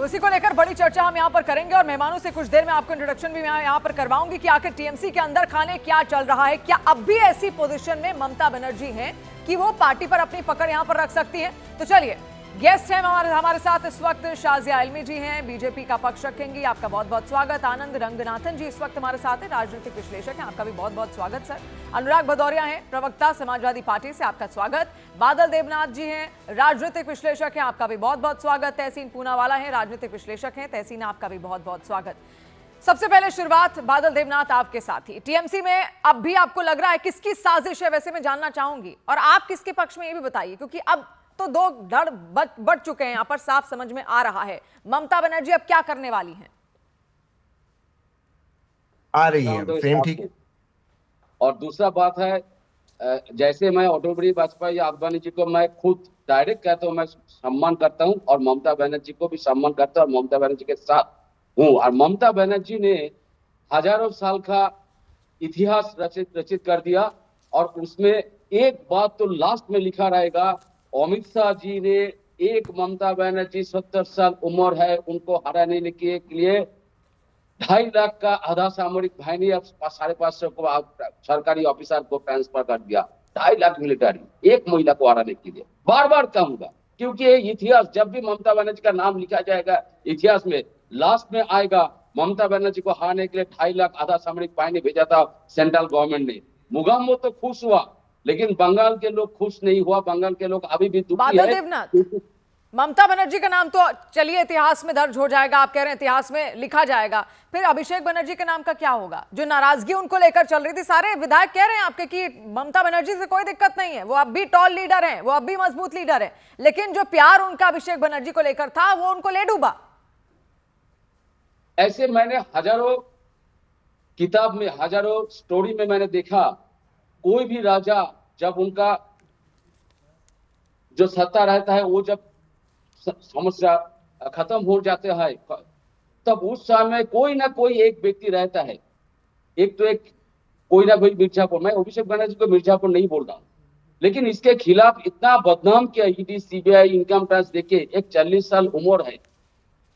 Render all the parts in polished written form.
तो इसी को लेकर बड़ी चर्चा हम यहाँ पर करेंगे और मेहमानों से कुछ देर में आपको इंट्रोडक्शन भी मैं यहाँ पर करवाऊंगी कि आखिर टीएमसी के अंदर खाने क्या चल रहा है। क्या अब भी ऐसी पोजीशन में ममता बनर्जी हैं कि वो पार्टी पर अपनी पकड़ यहाँ पर रख सकती हैं? तो चलिए, गेस्ट हैं हमारे साथ इस वक्त शाजिया इल्मी जी हैं, बीजेपी का पक्ष रखेंगी। आपका बहुत बहुत स्वागत। आनंद रंगनाथन जी इस वक्त हमारे साथ हैं, राजनीतिक विश्लेषक हैं, आपका भी बहुत बहुत स्वागत सर। अनुराग भदौरिया हैं, प्रवक्ता समाजवादी पार्टी से, आपका स्वागत। बादल देवनाथ जी हैं, राजनीतिक विश्लेषक हैं, आपका भी बहुत बहुत स्वागत। तहसीन पूनावाला हैं, राजनीतिक विश्लेषक हैं, तहसीन आपका भी बहुत बहुत स्वागत। सबसे पहले शुरुआत बादल देवनाथ आपके साथ ही। टीएमसी में अब भी आपको लग रहा है किसकी साजिश है, वैसे मैं जानना चाहूंगी, और आप किसके पक्ष में ये भी बताइए, क्योंकि अब तो दो धड़ बढ़ चुके हैं यहाँ पर, साफ समझ में आ रहा है ममता बनर्जी अब क्या करने वाली हैं। आ रही है फ्रेम, ठीक है। और दूसरा बात है, जैसे मैं अटल बिहारी वाजपेयी आडवाणी जी को मैं खुद डायरेक्ट कहता हूँ, मैं सम्मान करता हूँ, और ममता बनर्जी को भी सम्मान करता हूँ, और ममता बनर्जी के साथ हूँ। और ममता बनर्जी ने हजारों साल का इतिहास रचित कर दिया, और उसमें एक बात तो लास्ट में लिखा रहेगा, अमित शाह जी ने एक ममता बनर्जी 70 साल उम्र है, उनको हराने के लिए 2.5 लाख का आधा सामरिक बाहिनी अब 550 को सरकारी ऑफिसर को ट्रांसफर कर दिया। 2.5 लाख मिलिट्री एक महिला को हराने के लिए। बार बार कहूंगा, क्योंकि ये इतिहास, जब भी ममता बनर्जी का नाम लिखा जाएगा इतिहास में, लास्ट में आएगा ममता बनर्जी को हराने के लिए 2.5 लाख आधा सामरिक बाहिनी भेजा था सेंट्रल गवर्नमेंट ने। मुगाम्बो तो खुश हुआ, लेकिन बंगाल के लोग खुश नहीं हुआ। बंगाल के लोग अभी भी दुखी है। देवनाथ, ममता बनर्जी का नाम तो चलिए इतिहास में दर्ज हो जाएगा, आप कह रहे हैं इतिहास में लिखा जाएगा, फिर अभिषेक बनर्जी के नाम का क्या होगा? जो नाराजगी उनको लेकर चल रही थी, सारे विधायक कह रहे हैं आपके कि ममता बनर्जी से कोई दिक्कत नहीं है, वो अब भी टॉल लीडर हैं, वो अब भी मजबूत लीडर है, लेकिन जो प्यार उनका अभिषेक बनर्जी को लेकर था वो उनको ले डूबा। ऐसे मैंने हजारों किताब में, हजारों स्टोरी में मैंने देखा, कोई भी राजा जब उनका जो सत्ता रहता है, वो जब समस्या खत्म हो जाते हैं, तब उस समय कोई ना कोई एक व्यक्ति रहता है, एक कोई ना कोई मिर्जापुर, मैं अभिषेक बनर्जी को मिर्जापुर नहीं बोल रहा हूं, लेकिन इसके खिलाफ इतना बदनाम किया ईडी, सीबीआई, इनकम टैक्स देके। एक 40 साल उम्र है,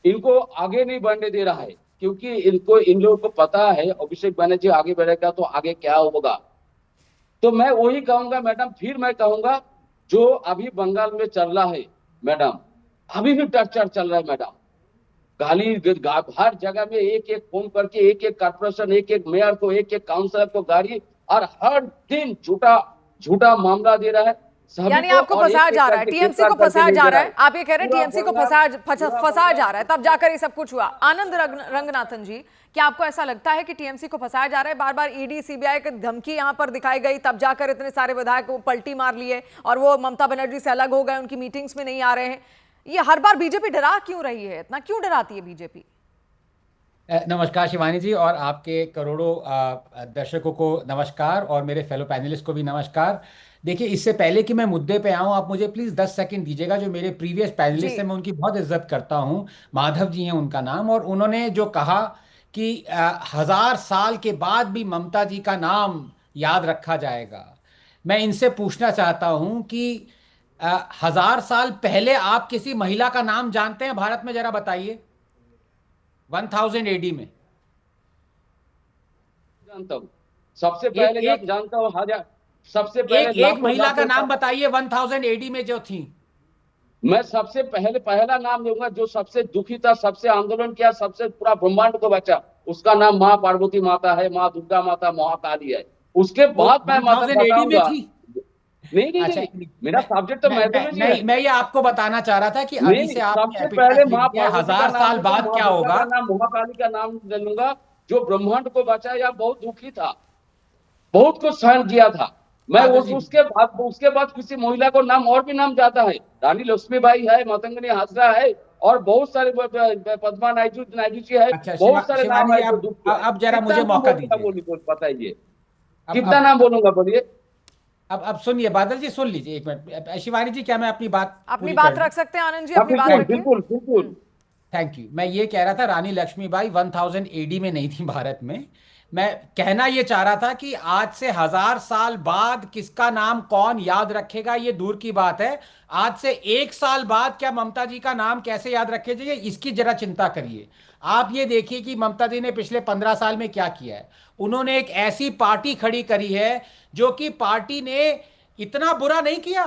इनको आगे नहीं बढ़ने दे रहा है, क्योंकि इन लोगों को पता है अभिषेक बनर्जी आगे बढ़ेगा तो आगे क्या होगा। तो मैं वही कहूंगा मैडम, फिर मैं कहूंगा, जो अभी बंगाल में चल रहा है मैडम, अभी भी टर्चर चल रहा है मैडम। गाली हर जगह में, एक फोन करके एक कॉर्पोरेशन, एक मेयर को, एक काउंसलर को गाड़ी, और हर दिन झूठा मामला दे रहा है। यानी आपको फंसाया जा रहा है, टीएमसी को फंसाया जा रहा है, आप ये कह रहे हैं टीएमसी को फंसाया जा रहा है, तब जाकर ये सब कुछ हुआ। आनंद रंगनाथन जी, क्या आपको ऐसा लगता है कि टीएमसी को फंसाया जा रहा है? बार बार ईडी, सीबीआई की धमकी यहाँ पर दिखाई गई, तब जाकर इतने सारे विधायक को पलटी मार लिए और वो ममता बनर्जी से अलग हो गए, उनकी मीटिंग्स में नहीं आ रहे हैं। ये हर बार बीजेपी डरा क्यों रही है, इतना क्यों डराती है बीजेपी? नमस्कार शिवानी जी, और आपके करोड़ों दर्शकों को नमस्कार, और मेरे फेलो पैनलिस्ट को भी नमस्कार। देखिए, इससे पहले कि मैं मुद्दे पे आऊं, आप मुझे प्लीज 10 सेकंड दीजिएगा। जो मेरे प्रीवियस पैनलिस्ट हैं, मैं उनकी बहुत इज्जत करता हूं, माधव जी हैं उनका नाम, और उन्होंने जो कहा कि 1000 साल के बाद भी ममता जी का नाम याद रखा जाएगा, मैं इनसे पूछना चाहता हूं कि 1000 साल पहले आप किसी महिला का नाम जानते हैं भारत में? जरा बताइए। 1000 एडी में जानता हूँ, सबसे पहले जानता हूँ, सबसे पहले एक महिला का नाम बताइए 1000 एडी में जो थी। मैं सबसे पहला नाम दूंगा, जो सबसे दुखी था, सबसे आंदोलन किया, सबसे पूरा ब्रह्मांड को बचा, उसका नाम माँ पार्वती माता है, माँ दुर्गा माता, महाकाली है। उसके बाद मैं माता बताऊंगा। नहीं, मेरा सब्जेक्ट तो मैं ये आपको बताना चाह रहा था कि अभी से आप सबसे पहले माँ 1000 साल बाद क्या होगा। महाकाली का नाम लूंगा, जो ब्रह्मांड को बचाया, बहुत दुखी था, बहुत कुछ सहन किया था मैं। उसके बाद किसी महिला को नाम, और भी नाम जाता है, रानी लक्ष्मीबाई है, मतंगिनी हाजरा है, और बहुत सारे, पद्मा नायडू जी है, बहुत सारे नाम है। अब जरा मुझे मौका दीजिए, बताइए कितना नाम बोलूंगा, बोलिए। अब सुनिए बादल जी, सुन लीजिए एक मिनट। शिवानी जी, क्या मैं अपनी बात रख सकते हैं? आनंद जी, अपनी बात रखिए। बिल्कुल। Thank you. मैं ये कह रहा था, रानी लक्ष्मीबाई 1000 एडी में नहीं थी भारत में, मैं कहना ये चाह रहा था कि आज से 1000 साल बाद किसका नाम कौन याद रखेगा ये दूर की बात है। आज से 1 साल बाद क्या ममता जी का नाम कैसे याद रखे जाइए, इसकी जरा चिंता करिए। आप ये देखिए कि ममता जी ने पिछले 15 साल में क्या किया है। उन्होंने एक ऐसी पार्टी खड़ी करी है जो कि पार्टी ने इतना बुरा नहीं किया।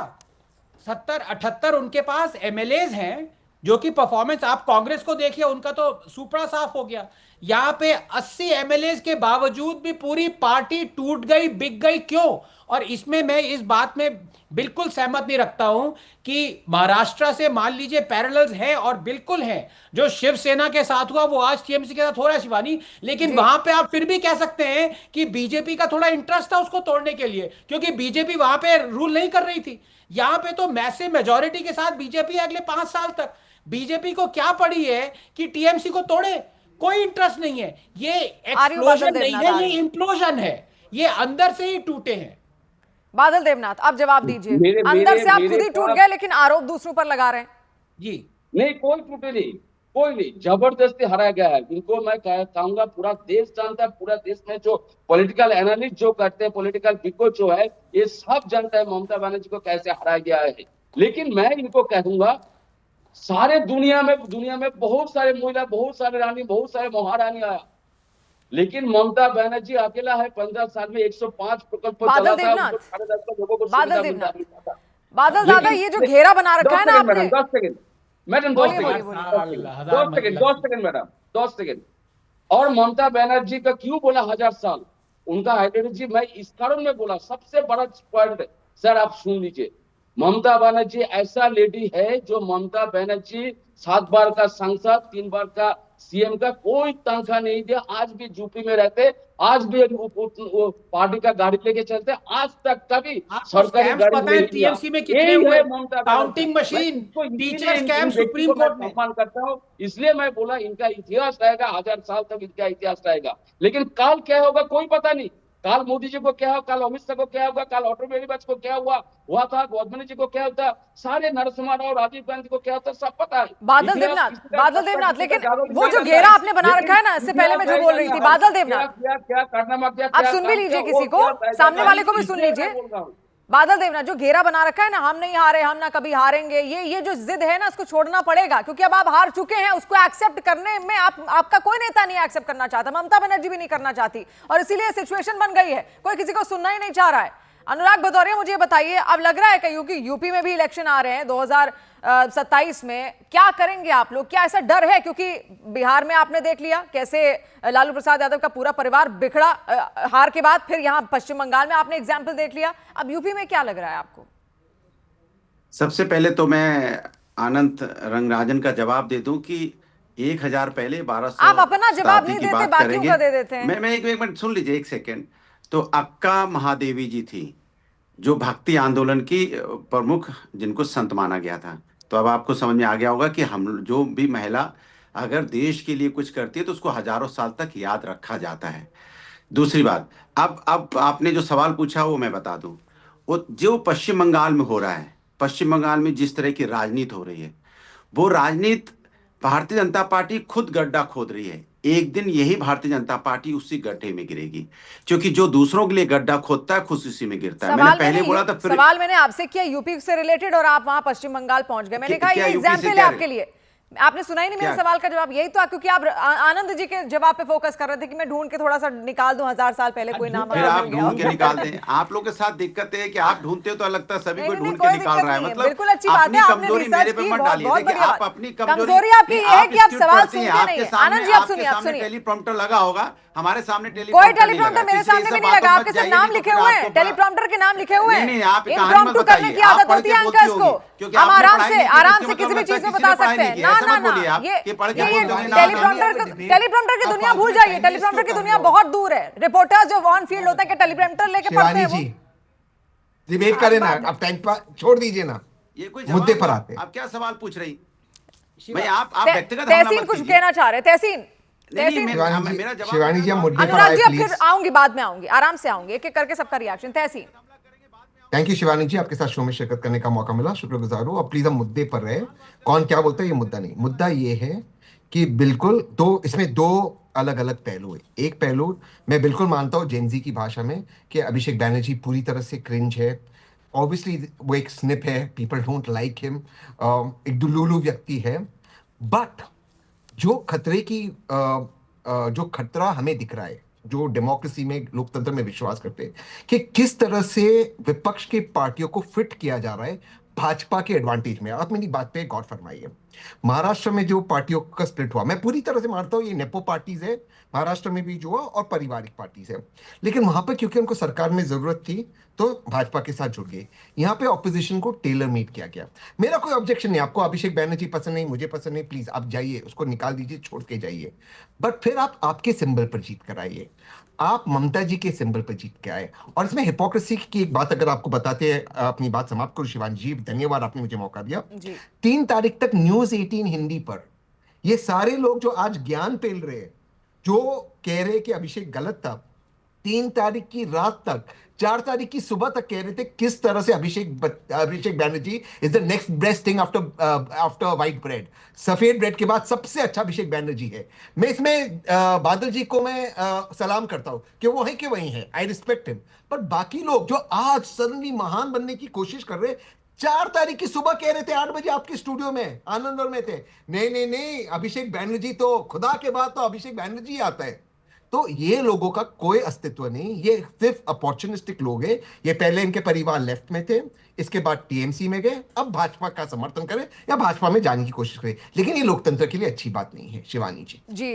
70-78 उनके पास एमएलएज हैं जो कि परफॉर्मेंस, आप कांग्रेस को देखिए, उनका तो सुपड़ा साफ हो गया। यहां पे 80 एमएलएज के बावजूद भी पूरी पार्टी टूट गई, बिक गई, क्यों? और इसमें मैं इस बात में बिल्कुल सहमत नहीं रखता हूं कि महाराष्ट्र से मान लीजिए पैरेलल्स हैं, और बिल्कुल हैं। जो शिवसेना के साथ हुआ वो आज टीएमसी के साथ हो रहा है शिवानी, लेकिन वहां पे आप फिर भी कह सकते हैं कि बीजेपी का थोड़ा इंटरेस्ट था उसको तोड़ने के लिए, क्योंकि बीजेपी वहां पे रूल नहीं कर रही थी। यहां पे तो मैसिव मेजॉरिटी के साथ बीजेपी अगले 5 साल तक। बीजेपी को क्या पड़ी है कि टीएमसी को तोड़े? कोई इंटरेस्ट नहीं है। ये एक्सप्लोजन नहीं है, ये इंप्लोजन है। ये अंदर से ही टूटे हैं। बादल देवनाथ, अब जवाब दीजिए। अंदर से आप खुद ही टूट गए, लेकिन आरोप दूसरों पर लगा रहे हैं। जी नहीं, कोई टूटे नहीं, कोई नहीं, जबरदस्ती हराया गया है। इनको मैं कहूंगा पूरा देश जानता है, पूरा देश में जो पॉलिटिकल एनालिस्ट जो करते हैं, पॉलिटिकल बिको जो है, ये सब जानता है ममता बनर्जी को कैसे हराया गया है। लेकिन मैं इनको कहूंगा, सारे दुनिया में बहुत सारे महिला, बहुत सारे रानी, बहुत सारे महारानी आया, लेकिन ममता बनर्जी अकेला है 15 साल में 105 प्रकल्प चला था, लोगों को बादल देवनाथ, बादल दादा, ये जो घेरा बना रखा है ना आपने। 10 सेकंड मैडम, 10 सेकंड। और ममता बनर्जी का क्यों बोला 1000 साल? उनका आइडियोलॉजी मैं इस कारण में बोला, सबसे बड़ा पॉइंट सर आप सुन लीजिए। ममता बनर्जी ऐसा लेडी है जो ममता बनर्जी 7 बार का सांसद, 3 बार का सीएम का कोई तनख्वाह नहीं दिया। आज भी यूपी में रहते, आज भी वो पार्टी का गाड़ी लेके चलते, आज तक कभी सरकारी गाड़ी नहीं टीएमसी में कितने हुए? Counting machine, teacher scam supreme court में। सम्मान करता हूं, इसलिए मैं बोला इनका इतिहास रहेगा, 1000 साल तक इनका इतिहास रहेगा। लेकिन काल क्या होगा कोई पता नहीं। काल मोदी जी को क्या हो, काल अमित शाह को क्या होगा, काल ऑटोमोबाइल को क्या हुआ था, गौतमी जी को क्या होता, सारे नरसिम्हा राव, राजीव गांधी को क्या होता, सब पता है। बादल देवनाथ, लेकिन वो जो घेरा आपने बना रखा है ना, इससे पहले मैं जो बोल रही थी, बादल देवनाथ, क्या करना, आप सुन भी लीजिए, किसी को, सामने वाले को भी सुन लीजिए। बादल देवनाथ, जो घेरा बना रखा है ना, हम नहीं हारे, हम ना कभी हारेंगे, ये जो जिद है ना, इसको छोड़ना पड़ेगा, क्योंकि अब आप हार चुके हैं। उसको एक्सेप्ट करने में आपका कोई नेता नहीं एक्सेप्ट करना चाहता, ममता बनर्जी भी नहीं करना चाहती, और इसीलिए सिचुएशन बन गई है, कोई किसी को सुनना ही नहीं चाह रहा है। अनुराग भदौरिया, मुझे बताइए, अब लग रहा है क्योंकि यूपी में भी इलेक्शन आ रहे हैं 2027 में, क्या करेंगे आप लोग? क्या ऐसा डर है? क्योंकि बिहार में आपने देख लिया कैसे लालू प्रसाद यादव का पूरा परिवार बिखड़ा हार के बाद, फिर यहाँ पश्चिम बंगाल में आपने एग्जाम्पल देख लिया, अब यूपी में क्या लग रहा है आपको? सबसे पहले तो मैं आनंद रंगराजन का जवाब दे दूं कि 1000 पहले 1200 आप अपना जवाब नहीं देते, बाकियों का दे देते हैं। मैं एक मिनट सुन लीजिए, एक सेकेंड। तो अक्का महादेवी जी थी जो भक्ति आंदोलन की प्रमुख, जिनको संत माना गया था। तो अब आपको समझ में आ गया होगा कि हम जो भी महिला अगर देश के लिए कुछ करती है तो उसको हजारों साल तक याद रखा जाता है। दूसरी बात, अब आपने जो सवाल पूछा वो मैं बता दूं, वो जो पश्चिम बंगाल में हो रहा है, पश्चिम बंगाल में जिस तरह की राजनीति हो रही है, वो राजनीति भारतीय जनता पार्टी खुद गड्ढा खोद रही है। एक दिन यही भारतीय जनता पार्टी उसी गड्ढे में गिरेगी, क्योंकि जो दूसरों के लिए गड्ढा खोदता है खुद उसी में गिरता है। मैंने पहले बोला था, सवाल मैंने आपसे किया यूपी से रिलेटेड, और आप वहां पश्चिम बंगाल पहुंच गए। मैंने कहा ये एग्जाम्पल है आपके लिए, आपने सुना ही नहीं मेरे सवाल का जवाब। यही तो, क्योंकि आप आनंद जी के जवाब पे फोकस कर रहे थे कि मैं ढूंढ के थोड़ा सा निकाल दूं 1000 साल पहले कोई नाम। फिर आप ढूंढ के निकाल दें। आप लोग के साथ दिक्कत है कि आप ढूंढते हो तो लगता है सभी को ढूंढ के निकाल रहा है। मतलब बिल्कुल अच्छी बात है, आपने मेरे पे मत डालिए। देखिए, आप अपनी कमजोरी आपकी ये है कि आप सवाल सुनते नहीं है। आनंद जी, आप सुनिए, टेलीप्रॉम्प्टर लगा होगा, हमारे सामने कोई टेलीप्रॉम्प्टर मेरे सामने भी नहीं लगा। आपके सब नाम लिखे हुए हैं, टेलीप्रॉम्प्टर के नाम लिखे हुए हैं। इम्प्रॉम्प्टू करने की आदत होती है अंकस को, हम आराम से किसी भी चीज में बता सकते हैं। ना, ये टेलीप्रॉम्प्टर की दुनिया भूल जाइए, टेलीप्रॉम्प्टर की दुनिया बहुत दूर है। रिपोर्टर्स जो ऑन फील्ड होता है कि टेलीप्रॉम्प्टर लेके पढ़ते हैं वो। डिबेट करें ना, अब टाइम छोड़ दीजिए ना, ये कोई मुद्दे पर आते हैं। आप क्या सवाल पूछ रही? मैं आप व्यक्तिगत तहसीन कुछ कहना चाह रहे? तहसीन, शिवानी जी, हम मुद्दे पर आए, प्लीज। फिर आऊंगी, बाद में आऊंगी, आराम से आऊंगी, एक एक करके सबका reaction. Tahseen, thank you Shivani ji, आपके साथ शो में शिरकत करने का मौका मिला, शुक्रगुजार हूं। अब प्लीज हम मुद्दे पर रहे। कौन क्या बोलता है ये मुद्दा नहीं, मुद्दा ये है कि बिल्कुल इसमें दो अलग अलग पहलू है। एक पहलू मैं बिल्कुल मानता हूँ जेनजी की भाषा में कि अभिषेक बैनर्जी पूरी तरह से क्रिंज है। ऑब्वियसली वो एक स्निप है, पीपल डोंट लाइक हिम, एक दुलूलू व्यक्ति है। बट जो खतरे की जो खतरा हमें दिख रहा है, जो डेमोक्रेसी में, लोकतंत्र में विश्वास करते हैं कि किस तरह से विपक्ष की पार्टियों को फिट किया जा रहा है भाजपा के एडवांटेज में। आप मेरी बात पे गौर फरमाइए। महाराष्ट्र में जो पार्टियों का स्प्लिट हुआ, मैं पूरी तरह से मानता हूं ये नेपो पार्टीज है, महाराष्ट्र में भी जो हुआ, और पारिवारिक पार्टीज है। लेकिन वहां पर क्योंकि उनको सरकार में जरूरत थी तो भाजपा के साथ जुड़ गए। यहाँ पे ऑपोजिशन को टेलर मेड किया गया। मेरा कोई ऑब्जेक्शन नहीं, आपको अभिषेक बैनर्जी पसंद नहीं, मुझे पसंद नहीं, प्लीज आप जाइए, उसको निकाल दीजिए, छोड़ के जाइए। बट फिर आप आपके सिंबल पर जीत कर आइए, आप ममता जी के सिंबल पर जीत के आए। और इसमें हिपोक्रेसी की एक बात अगर आपको बताते हैं, अपनी बात समाप्त करूं शिवानी जी, धन्यवाद आपने मुझे मौका दिया। 3 तारीख तक न्यूज 18 हिंदी पर ये सारे लोग जो आज ज्ञान पेल रहे हैं, जो कह रहे कि अभिषेक गलत था, 3 तारीख की रात तक, 4 तारीख की सुबह तक कह रहे थे किस तरह से Abhishek Banerjee is the next best thing after white bread. सफेद ब्रेड के बाद सबसे अच्छा अभिषेक बैनर्जी है। मैं इसमें बादल जी को मैं सलाम करता हूं कि वो है कि वही है, आई रिस्पेक्ट हिम। पर बाकी लोग जो आज सडनली महान बनने की कोशिश कर रहे, 4 तारीख की सुबह कह रहे थे 8 बजे आपके स्टूडियो में आनंदवर में थे, नहीं नहीं नहीं, अभिषेक बैनर्जी तो खुदा के बाद तो अभिषेक बैनर्जी आता है। तो ये लोगों का कोई अस्तित्व नहीं, ये सिर्फ अपॉर्चुनिस्टिक लोग हैं। ये पहले इनके परिवार लेफ्ट में थे, इसके बाद टीएमसी में गए, अब भाजपा का समर्थन करें या भाजपा में जाने की कोशिश करें, लेकिन ये लोकतंत्र के लिए अच्छी बात नहीं है। शिवानी जी। जी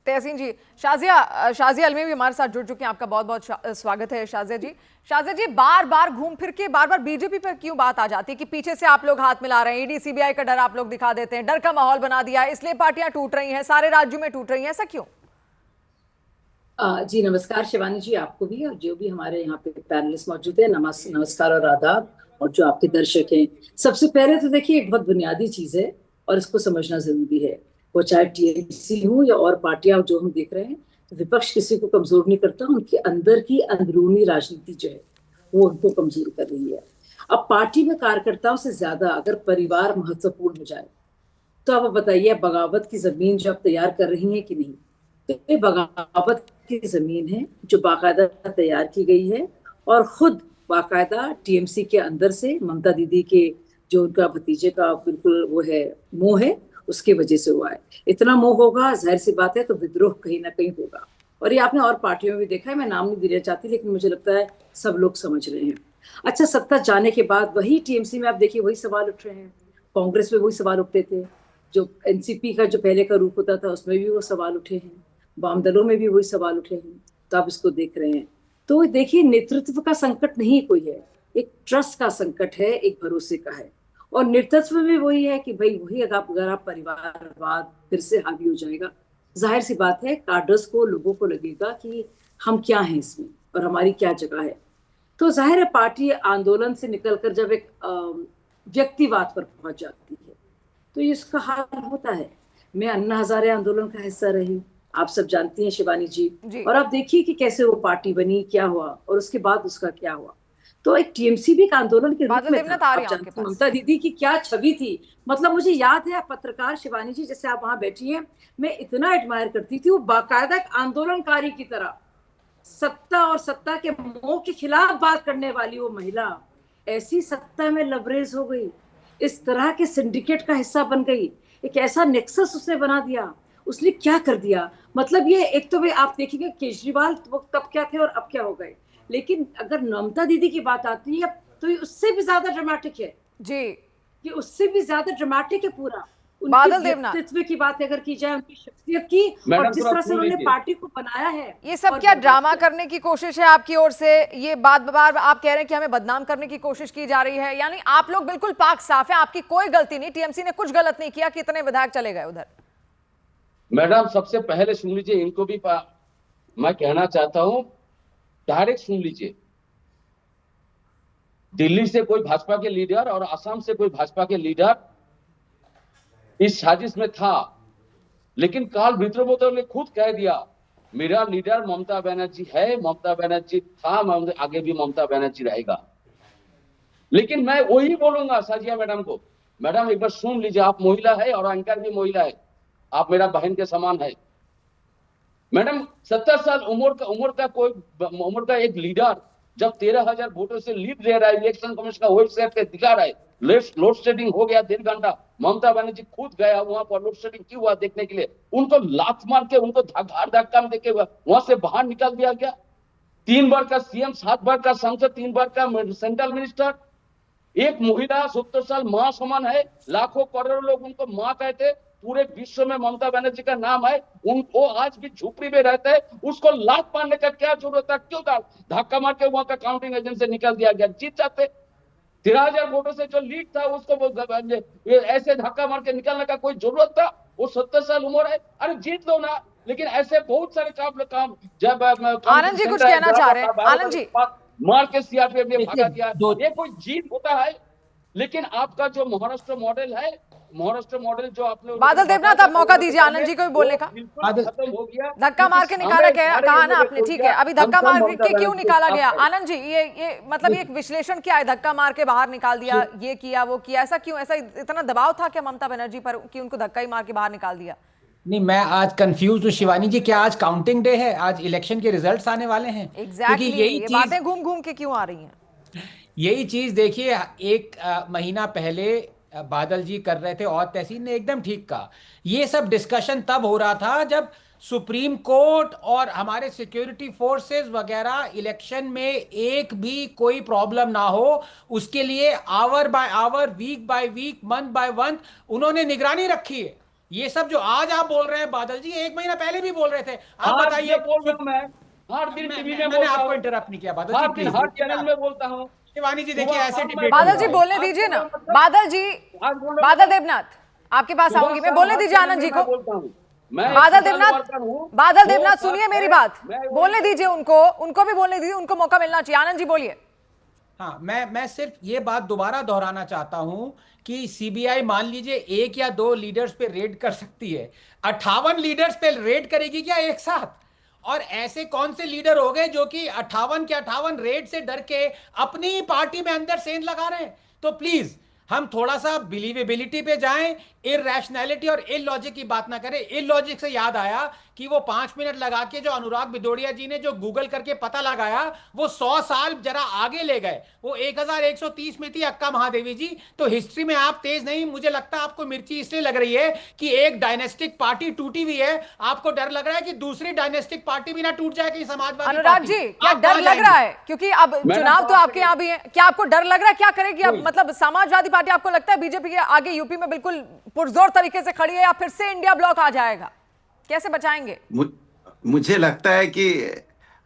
तहसीन जी, शाजिया अलमी भी हमारे साथ जुड़ चुके हैं, आपका बहुत बहुत स्वागत है शाजिया जी। शाजिया जी, बार बार घूम फिर के बार बार बीजेपी पर क्यों बात आ जाती है कि पीछे से आप लोग हाथ मिला रहे हैं, ईडी सीबीआई का डर आप लोग दिखा देते हैं, डर का माहौल बना दिया है, इसलिए पार्टियां टूट रही हैं, सारे राज्यों में टूट रही हैं, ऐसा क्यों? जी नमस्कार शिवानी जी, आपको भी और जो भी हमारे यहाँ पे पैनलिस्ट मौजूद है, नमस्कार और आदाब, और जो आपके दर्शक हैं। सबसे पहले तो देखिए, एक बहुत बुनियादी चीज है और इसको समझना जरूरी है, वो चाहे टीएमसी हो या और पार्टियां जो हम देख रहे हैं, तो विपक्ष किसी को कमजोर नहीं करता, उनके अंदर की अंदरूनी राजनीति जो है वो उनको कमजोर कर रही है। अब पार्टी में कार्यकर्ताओं से ज्यादा अगर परिवार महत्वपूर्ण हो जाए तो अब बताइए, बगावत की जमीन जो आप तैयार कर रही है कि नहीं, तो ये बगावत की जमीन है जो बाकायदा तैयार की गई है और खुद बाकायदा टीएमसी के अंदर से ममता दीदी के जो उनका भतीजे का बिल्कुल वो है मोह है, उसकी वजह से हुआ है। इतना मोह होगा, जाहिर सी बात है, तो विद्रोह कहीं ना कहीं होगा। और ये आपने और पार्टियों में भी देखा है, मैं नाम नहीं देना चाहती, लेकिन मुझे लगता है सब लोग समझ रहे हैं। अच्छा, सत्ता जाने के बाद वही टीएमसी में आप देखिए वही सवाल उठ रहे हैं, कांग्रेस में वही सवाल उठते थे, जो एनसीपी का जो पहले का रूप होता था उसमें भी वो सवाल उठे हैं, वाम दलों में भी वही सवाल उठे हैं, तो आप इसको देख रहे हैं। तो देखिए, नेतृत्व का संकट नहीं कोई है, एक ट्रस्ट का संकट है, एक भरोसे का है। और नेतृत्व में वही है कि भाई वही अगर आप परिवारवाद फिर से हावी हो जाएगा, जाहिर सी बात है कार्डर्स को, लोगों को लगेगा कि हम क्या हैं इसमें और हमारी क्या जगह है। तो जाहिर है पार्टी आंदोलन से निकलकर जब एक व्यक्तिवाद पर पहुंच जाती है तो इसका हाल होता है। मैं अन्ना हजारे आंदोलन का हिस्सा रही, आप सब जानती हैं शिवानी जी, और आप देखिए कि कैसे वो पार्टी बनी, क्या हुआ और उसके बाद उसका क्या हुआ। तो एक टीएमसी भी आंदोलन के रूप में था। आप जानती हैं ममता दीदी की क्या छवि थी, मतलब मुझे याद है पत्रकार शिवानी जी, जैसे आप वहां बैठी हैं, मैं इतना एडमायर करती थी, वो बाकायदा एक आंदोलनकारी की तरह सत्ता और सत्ता के मोह के खिलाफ बात करने वाली वो महिला ऐसी सत्ता में लबरेज हो गई, इस तरह के सिंडिकेट का हिस्सा बन गई, एक ऐसा नेक्सस उसने बना दिया। उसने क्या कर दिया, मतलब ये एक तो आप देखेंगे केजरीवाल वो तब क्या थे और अब क्या हो गए, लेकिन अगर ममता दीदी की बात आती है तो ये उससे भी ज्यादा ड्रामेटिक है जी, ये उससे भी ज्यादा ड्रामेटिक है पूरा। बादल देवनाथ व्यक्तित्व की बात अगर की जाए, उनकी शख्सियत की और जिस तरह से उन्होंने पार्टी को बनाया है, ये सब क्या ड्रामा करने की कोशिश है आपकी ओर से? ये बात बार आप कह रहे हैं कि हमें बदनाम करने की कोशिश की जा रही है, यानी आप लोग बिल्कुल पाक साफ है, आपकी कोई गलती नहीं, टीएमसी ने कुछ गलत नहीं किया, कितने विधायक चले गए उधर? मैडम सबसे पहले सुन लीजिए, इनको भी मैं कहना चाहता हूं, डायरेक्ट सुन लीजिए। दिल्ली से कोई भाजपा के लीडर और असम से कोई भाजपा के लीडर इस साजिश में था, लेकिन काल विद्रोह ने खुद कह दिया मेरा लीडर ममता बनर्जी है, ममता बनर्जी था, आगे भी ममता बनर्जी रहेगा। लेकिन मैं वही बोलूंगा साजिया मैडम को, मैडम एक बार सुन लीजिए, आप महिला है और एंकर भी महिला है, आप मेरा बहन के समान है। मैडम 70 साल उम्र का एक लीडर जब 13,000 वोटों से लीड ले रहा है, इलेक्शन कमीशन का वेबसाइट पे दिखा रहा है, लोड शेडिंग हो गया 1.5 घंटा, ममता बनर्जी खुद गया वहां पर लोड शेडिंग क्यों हुआ देखने के लिए, उनको लात मार के उनको धक्का में देके वहां से बाहर निकाल दिया गया। 3 बार का सीएम, 7 बार का सांसद, 3 बार का सेंट्रल मिनिस्टर, एक महिला 70 साल मां समान है, लाखों करोड़ों लोग उनको मां कहते, पूरे विश्व में ममता बनर्जी का नाम है, उनको आज भी झुपड़ी में रहते हैं, उसको लात मारने का क्या जरूरत है, क्यों धक्का मार के वहां का काउंटिंग एजेंट से निकल दिया गया, जीत जाते। 13,000 वोटों से जो लीड था उसको ऐसे धक्का मार के निकालने का कोई जरूरत था? वो 70 साल उम्र है, अरे जीत लो ना। लेकिन ऐसे बहुत सारे काम जब आनंद जी कुछ कहना चाह रहे हैं। आनंद जी मार के सीआरपीएफ ने भगा दिया, ये कोई जीत होता है? लेकिन आपका जो महाराष्ट्र मॉडल जो आपने बादल देवनाथ, आप मौका दीजिए आनंद जी को भी बोलने का। खत्म हो गया, धक्का मार के निकाला गया कहा ना आपने, ठीक है, अभी धक्का मार के क्यों निकाला गया? आनंद जी ये मतलब ये विश्लेषण क्या है? धक्का मार के बाहर निकाल दिया, ये किया वो किया, ऐसा क्यों? ऐसा इतना दबाव था क्या ममता बनर्जी पर कि उनको धक्का ही मार के बाहर निकाल दिया? नहीं, मैं आज कंफ्यूज हूँ शिवानी जी, क्या आज काउंटिंग डे है? आज इलेक्शन के रिजल्ट्स आने वाले हैं? एग्जैक्टली, ये बातें घूम घूम के क्यों आ रही हैं? यही चीज देखिए, एक महीना पहले बादल जी कर रहे थे और तहसीन ने एकदम ठीक कहा, ये सब डिस्कशन तब हो रहा था जब सुप्रीम कोर्ट और हमारे सिक्योरिटी फोर्सेस वगैरह इलेक्शन में एक भी कोई प्रॉब्लम ना हो, उसके लिए hour by hour, week by week, month by month उन्होंने निगरानी रखी है। ये सब जो आज आप बोल रहे हैं बादल जी, एक महीना पहले भी बोल रहे थे। आप बताइए। बोल रहा हूं मैं, हर दिन टीवी में मैंने आपको इंटरप्ट नहीं किया बादल जी, प्लीज। हर चैनल में बोलता हूं। शिवानी जी देखिए, ऐसे डिबेट बादल जी बोलने दीजिए ना। बादल जी, बादल देवनाथ आपके पास आऊंगी मैं, बोलने दीजिए आनंद जी को। बादल देवनाथ सुनिए मेरी बात, बोलने दीजिए उनको भी बोलने दीजिए, उनको मौका मिलना चाहिए। आनंद जी बोलिए। हाँ, मैं सिर्फ ये बात दोबारा दोहराना चाहता हूं कि सीबीआई मान लीजिए 1 या 2 लीडर्स पे रेड कर सकती है, 58 लीडर्स पे रेड करेगी क्या एक साथ? और ऐसे कौन से लीडर हो गए जो कि 58 के 58 रेड से डर के अपनी पार्टी में अंदर सेंध लगा रहे हैं? तो प्लीज हम थोड़ा सा बिलीवेबिलिटी पे जाएं, इरैशनैलिटी और इलॉजिक की बात ना करें। इलॉजिक से याद आया कि वो 5 मिनट लगा के जो अनुराग बिदोड़िया जी ने जो गूगल करके पता लगाया, वो 100 साल जरा आगे ले गए। वो 1130 में थी अक्का महादेवी जी। तो हिस्ट्री में आप तेज नहीं, मुझे लगता है आपको मिर्ची इसलिए लग रही है कि एक डायनेस्टिक पार्टी टूटी हुई है, आपको डर लग रहा है कि दूसरी डायनेस्टिक पार्टी भी ना टूट जाए, कहीं समाजवादी। अनुराग जी क्या डर लग रहा है? क्योंकि अब चुनाव तो आपके यहाँ भी है, क्या आपको डर लग रहा है? क्या करेगी अब? मतलब समाजवादी पार्टी आपको लगता है बीजेपी के आगे यूपी में बिल्कुल पुरजोर तरीके से खड़ी है, या फिर से इंडिया ब्लॉक आ जाएगा? कैसे बचाएंगे? मुझे लगता है कि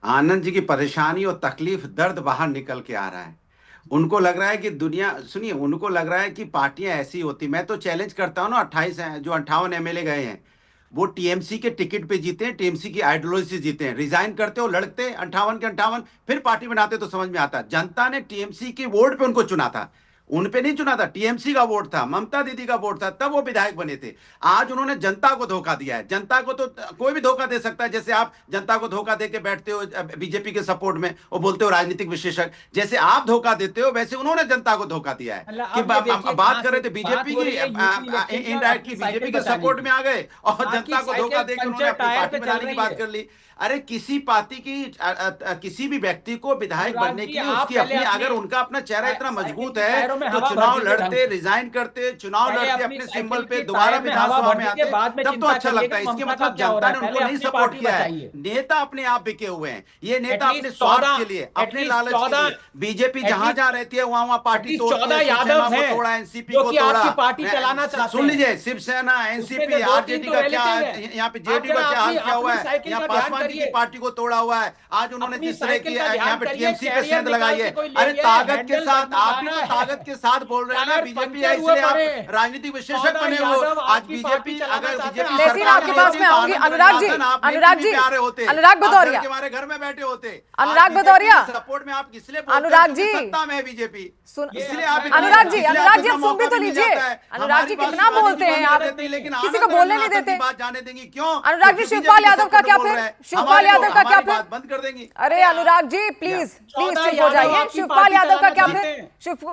आनंद जी की परेशानी और तकलीफ, दर्द बाहर निकल के आ रहा है। उनको लग रहा है कि दुनिया, सुनिए, उनको लग रहा है कि पार्टियां ऐसी होती। मैं तो चैलेंज करता हूं ना, 58 एमएलए गए हैं, वो टीएमसी के टिकट पे जीते हैं, टीएमसी की आइडियोलॉजी से जीते हैं, रिजाइन करते हो, लड़ते 58 के 58, फिर पार्टी बनाते तो समझ में आता। जनता ने टीएमसी के वोट पे उनको चुना था, उन पे नहीं चुना था, टीएमसी का वोट था, ममता दीदी का वोट था, तब वो विधायक बने थे। आज उन्होंने जनता को धोखा दिया है। जनता को तो कोई भी धोखा दे सकता है, जैसे आप जनता को धोखा दे के बैठते हो बीजेपी के सपोर्ट में और बोलते हो राजनीतिक विशेषज्ञ, जैसे आप धोखा देते हो वैसे उन्होंने जनता को धोखा दिया है। कि बात कर रहे थे बीजेपी की, इनडायरेक्टली बीजेपी के सपोर्ट में आ गए और जनता को धोखा दे के उन्होंने अपनी पार्टी बनाने की बात कर ली। अरे किसी पार्टी की किसी भी व्यक्ति को विधायक बनने के लिए उसकी अपनी, अगर उनका अपना चेहरा इतना मजबूत है तो चुनाव लड़ते, रिजाइन करते, चुनाव लड़ते, अपने सिंबल पे दोबारा विधानसभा में आते, तब तो अच्छा लगता है। इसके मतलब जनता ने उनको नहीं सपोर्ट किया है। नेता अपने आप बिके हुए हैं, ये नेता अपने स्वार्थ के लिए, अपने लालच के लिए। बीजेपी जहां जहां रहती है वहां पार्टी तोड़ती है, तोड़ा, एनसीपी को तोड़ा। सुन लीजिए, शिवसेना, एनसीपी, आरजेडी का क्या, यहाँ पे जेडीयू का क्या हाल क्या हुआ है, यहाँ पासवान की पार्टी को तोड़ा हुआ है। आज उन्होंने जिस तरह की यहाँ पे टीएमसी पे सेंध लगाई है, अरे ताकत के साथ, आप भी तो ताकत के साथ बोल रहे हैं ना, बीजेपी है इसलिए आप राजनीतिक विशेषज्ञ बने हो। आज बीजेपी, अगर बीजेपी सरकार आपके पास में आऊंगी, अनुराग जी, अनुराग भदौरिया हमारे घर में बैठे होते, अनुराग भदौरिया सपोर्ट में आप किसलिए, अनुराग जी सत्ता में है बीजेपी, इसलिए आप, अनुराग जी आप सुन भी तो लीजिए। अनुराग जी कितना बोलते हैं आप, किसी को बोलने नहीं देते। बात जाने देंगे क्यों? अनुराग जी शिवपाल यादव का क्या फिर? शिवपाल यादव का क्या फिर? बंद कर देंगी। अरे अनुराग जी प्लीज चुप हो जाइए। शिवपाल यादव का क्या फिर?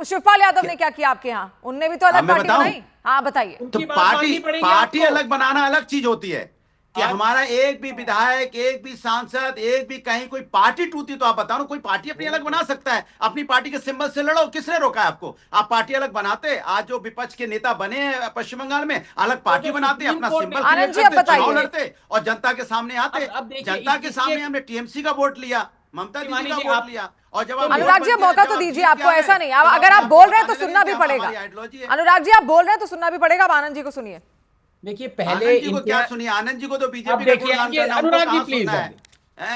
शिवपाल यादव ने क्या किया आपके यहाँ? उनने भी तो अलग पार्टी बनाई। हाँ बताइए। तो पार्टी अलग बनाना अलग चीज होती है, कि हमारा एक भी विधायक, एक भी सांसद, एक भी कहीं कोई पार्टी टूटी तो आप बताओ ना, कोई पार्टी अपनी अलग बना सकता है, अपनी पार्टी के सिंबल से लड़ो, किसने रोका है आपको? आप पार्टी अलग बनाते, आज जो विपक्ष के नेता बने हैं पश्चिम बंगाल में, अलग पार्टी बनाते, अपना सिंबल आनंद जी, क्रिएट अब करते, चुनाव बताइए। लड़ते और जनता के सामने आते। अब देखिए, जनता के सामने हमने टीएमसी का वोट लिया, ममता दीदी शिवानी का जी, वोट आप- लिया, और जब अनुराग जी, अब मौका तो दीजिए, आपको ऐसा नहीं, अब अगर आप बोल रहे हैं तो सुनना भी पड़ेगा। अनुराग जी, आप बोल रहे हैं तो सुनना भी पड़ेगा। अब आनंद जी को सुनिए। देखिए आनंद पहले जी को क्या सुनिए, आनंद जी को तो अब बीजेपी देखिए, ये अनुराग जी प्लीज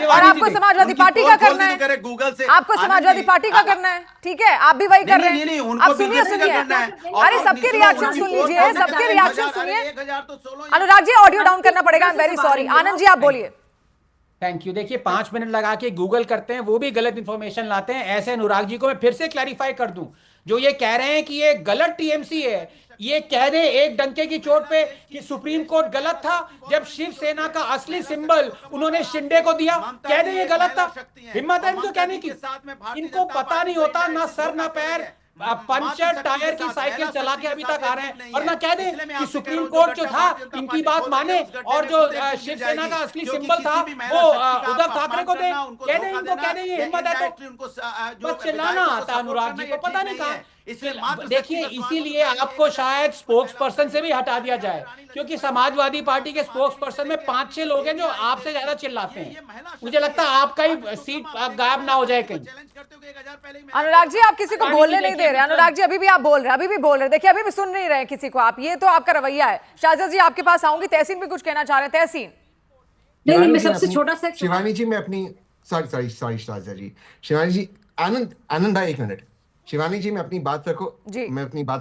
और आपको समाजवादी पार्टी का करना है, करे गूगल से, आपको समाजवादी पार्टी का करना है, ठीक है, आप भी वही कर रहे हैं। आप सुनिए सुनिए, अरे सबके रिएक्शन सुन लीजिए, सबके रिएक्शन सुनिए। अनुराग जी, ऑडियो डाउन करना पड़ेगा, I am very sorry. Anand ji, आप बोलिए। Thank you. देखिए 5 मिनट लगा के गूगल करते हैं, वो भी गलत इंफॉर्मेशन लाते हैं। ऐसे अनुराग जी को मैं फिर से क्लैरिफाई कर दूं, जो ये कह रहे हैं कि ये गलत टीएमसी है, ये कह दे एक डंके की चोट पे कि सुप्रीम कोर्ट गलत था जब शिवसेना का असली सिंबल उन्होंने शिंदे को दिया, कह दे ये गलत था। हिम्मत है इनको कहने की? इनको पता नहीं होता, ना सर ना पैर, पंचर टायर की साइकिल चला के अभी तक आ रहे हैं, और ना कह दें कि सुप्रीम कोर्ट जो था इनकी बात माने और जो शिवसेना का असली सिंबल था वो उद्धव ठाकरे को दे। कह दें इनको, कह दें ये हिम्मत है तो बस चिल्लाना आता अनुराग जी को, पता नहीं कहा। देखिए इसीलिए आपको शायद स्पोक्स पर्सन से भी हटा दिया जाए, क्योंकि समाजवादी पार्टी के स्पोक्स पर्सन में 5-6 लोग हैं जो आपसे ज्यादा चिल्लाते हैं। मुझे लगता है आपका ही सीट गायब ना हो जाए कहीं। अनुराग जी, आप किसी को बोलने नहीं दे रहे। अनुराग जी, अभी भी आप बोल रहे हैं, अभी भी बोल रहे हैं। देखिए, अभी भी सुन नहीं रहे किसी को आप, ये तो आपका रवैया है। शाहजाद जी, आपके पास आऊंगी। तहसीन भी कुछ कहना चाह रहे हैं। तहसीन। नहीं, मैं सबसे छोटा सा शिवानी जी, मैं अपनी सॉरी शाहजाद जी, शिवानी जी, आनंद भाई, एक मिनट। शिवानी जी, मैं अपनी बात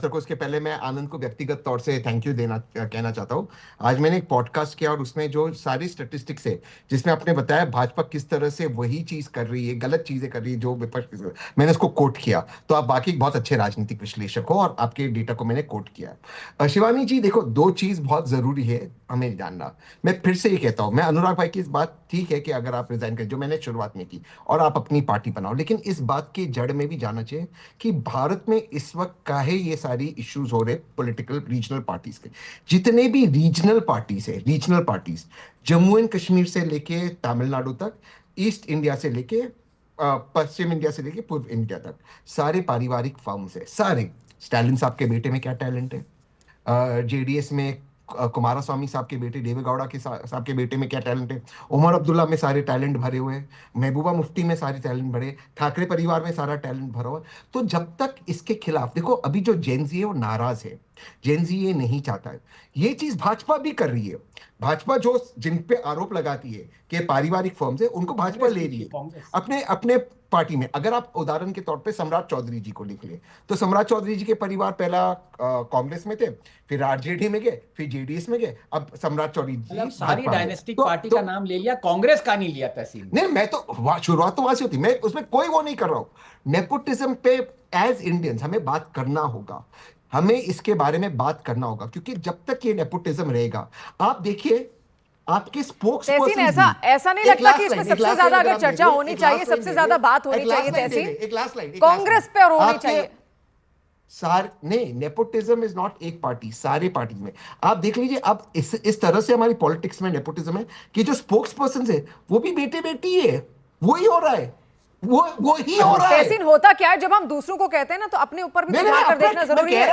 रखो उसके पहले मैं आनंद को व्यक्तिगत तौर से थैंक यू कहना चाहता हूँ। आज मैंने एक पॉडकास्ट किया और उसमें जो सारी स्टैटिस्टिक्स है, जिसमें आपने बताया भाजपा किस तरह से वही चीज कर रही है, गलत चीजें कर रही है जो विपक्ष, मैंने उसको कोट किया। तो आप बाकी बहुत अच्छे राजनीतिक विश्लेषक हो और आपके डेटा को मैंने कोट किया। शिवानी जी, देखो, दो चीज बहुत जरूरी है हमें जानना। मैं फिर से ये कहता हूँ, मैं अनुराग भाई की इस बात ठीक है कि अगर आप रिजाइन करें, जो मैंने शुरुआत में की, और आप अपनी पार्टी बनाओ, लेकिन इस बात के जड़ में भी जाना चाहिए कि भारत में इस वक्त काहे ये सारी इश्यूज हो रहे पॉलिटिकल रीजनल पार्टीज के। जितने भी regional parties Jammu and Kashmir से लेके तमिलनाडु तक, ईस्ट इंडिया से लेके पश्चिम इंडिया से लेके पूर्व इंडिया तक, सारे पारिवारिक फर्म्स है। सारे, स्टालिन साहब के बेटे में क्या टैलेंट है, जेडीएस में कुमारस्वामी साहब के बेटे देवेगौड़ा के साहब के बेटे में क्या टैलेंट है, उमर अब्दुल्ला में सारे टैलेंट भरे हुए हैं, महबूबा मुफ्ती में सारे टैलेंट भरे, ठाकरे परिवार में सारा टैलेंट भरा हुआ। तो जब तक इसके खिलाफ, देखो अभी जो जेनजी है वो नाराज है, जेनजी ये नहीं चाहता है। ये चीज भाजपा भी कर रही है। भाजपा जो जिन पे आरोप लगाती है कि पारिवारिक फर्म्स है, उनको भाजपा ले रही है अपने अपने पार्टी में। अगर आप उदाहरण के तौर पे सम्राट चौधरी जी को लिख ले, तो सम्राट चौधरी जी के परिवार पहला कांग्रेस में थे, फिर आरजेडी में गए, फिर जेडीएस में गए, अब सम्राट चौधरी जी सारी डायनेस्टिक पार्टी का नाम ले लिया, कांग्रेस का नहीं लिया तहसील। नहीं, मैं तो शुरुआत तो वहां से होती, मैं उसमें कोई वो नहीं कर रहा हूं। नेपोटिज्म पे एज इंडियंस हमें बात करना होगा, हमें इसके बारे में बात करना होगा, क्योंकि जब तक ये नेपोटिज्म रहेगा, आप देखिए आपके स्पोक्स तहसीन, ऐसा नहीं लगता कि इसमें सबसे ज्यादा अगर चर्चा होनी चाहिए, सबसे ज्यादा बात होनी चाहिए तहसीन, कांग्रेस पे और होनी चाहिए। नहीं, नेपोटिज्म इज नॉट एक पार्टी, सारे पार्टीज में आप देख लीजिए। अब इस तरह से हमारी पॉलिटिक्स में नेपोटिज्म है कि जो स्पोक्स पर्सन है वो भी बेटे बेटी है, वो ही हो रहा है, वो ही हो रहा है। तहसीन, होता क्या है जब हम दूसरों को कहते हैं ना, तो अपने ऊपर भी दिखा कर देखना जरूरी है।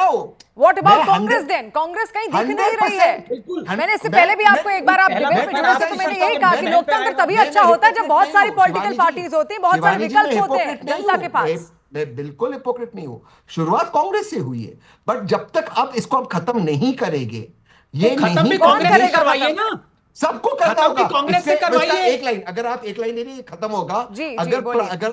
What about Congress then? Congress कहीं दिख नहीं रही है। मैंने इससे पहले भी आपको एक बार आप डिबेट में जुड़े थे तो मैंने यही कहा कि लोकतंत्र तभी अच्छा होता है जब बहुत सारी पॉलिटिकल पार्टीज होती हैं, बहुत सारे विकल्प होते हैं जनता के पास। मैं बिल्कुल हिपोक्रेट नहीं हूं, शुरुआत कांग्रेस से हुई है, बट जब तक आप इसको आप खत्म नहीं करेंगे, ये नहीं करेगा ना, सबको करना होगा। कांग्रेस से करवाइए। एक लाइन, अगर आप एक लाइन दे रही, खत्म होगा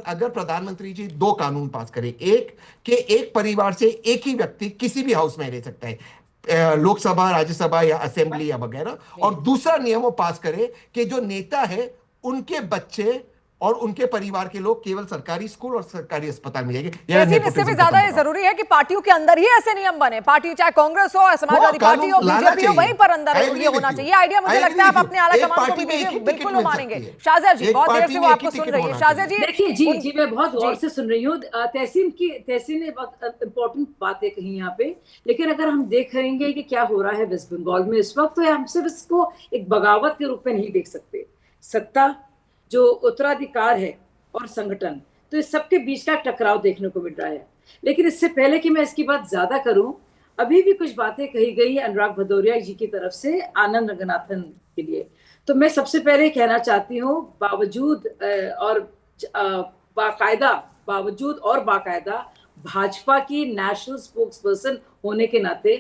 अगर प्रधानमंत्री जी 2 कानून पास करें, एक कि एक परिवार से एक ही व्यक्ति किसी भी हाउस में रह सकता है, लोकसभा, राज्यसभा या असेंबली या वगैरह, और दूसरा नियम वो पास करे कि जो नेता है उनके बच्चे और उनके परिवार के लोग केवल सरकारी स्कूल और सरकारी अस्पताल में जाएंगे। तहसीन, इससे भी ज्यादा ये जरूरी है कि पार्टियों के अंदर ही ऐसे नियम बने, पार्टी चाहे कांग्रेस हो, समाजवादी पार्टी हो, बीजेपी हो, वहीं पर अंदर ये होना चाहिए। आइडिया मुझे लगता है आप अपने आला कमान को भी दीजिए, बिल्कुल वो मानेंगे। शाजिया जी बहुत देर से वो आपको सुन रही है। शाजिया जी देखिए, जी मैं बहुत गौर से सुन रही हूँ। तहसीन ने बहुत इंपॉर्टेंट बातें कही यहाँ पे, लेकिन अगर हम देख रहेंगे कि क्या हो रहा है वेस्ट बंगाल में इस वक्त, तो हम सिर्फ इसको एक बगावत के रूप में नहीं देख सकते। सत्ता, जो उत्तराधिकार है, और संगठन, तो इस सबके बीच का टकराव देखने को मिल रहा है। लेकिन इससे पहले कि मैं इसकी बात ज्यादा करूं, अभी भी कुछ बातें कही गई अनुराग भदौरिया जी की तरफ से आनंद रंगनाथन के लिए। तो मैं सबसे पहले कहना चाहती हूँ, बावजूद और बाकायदा भाजपा की नेशनल स्पोक्स पर्सन होने के नाते,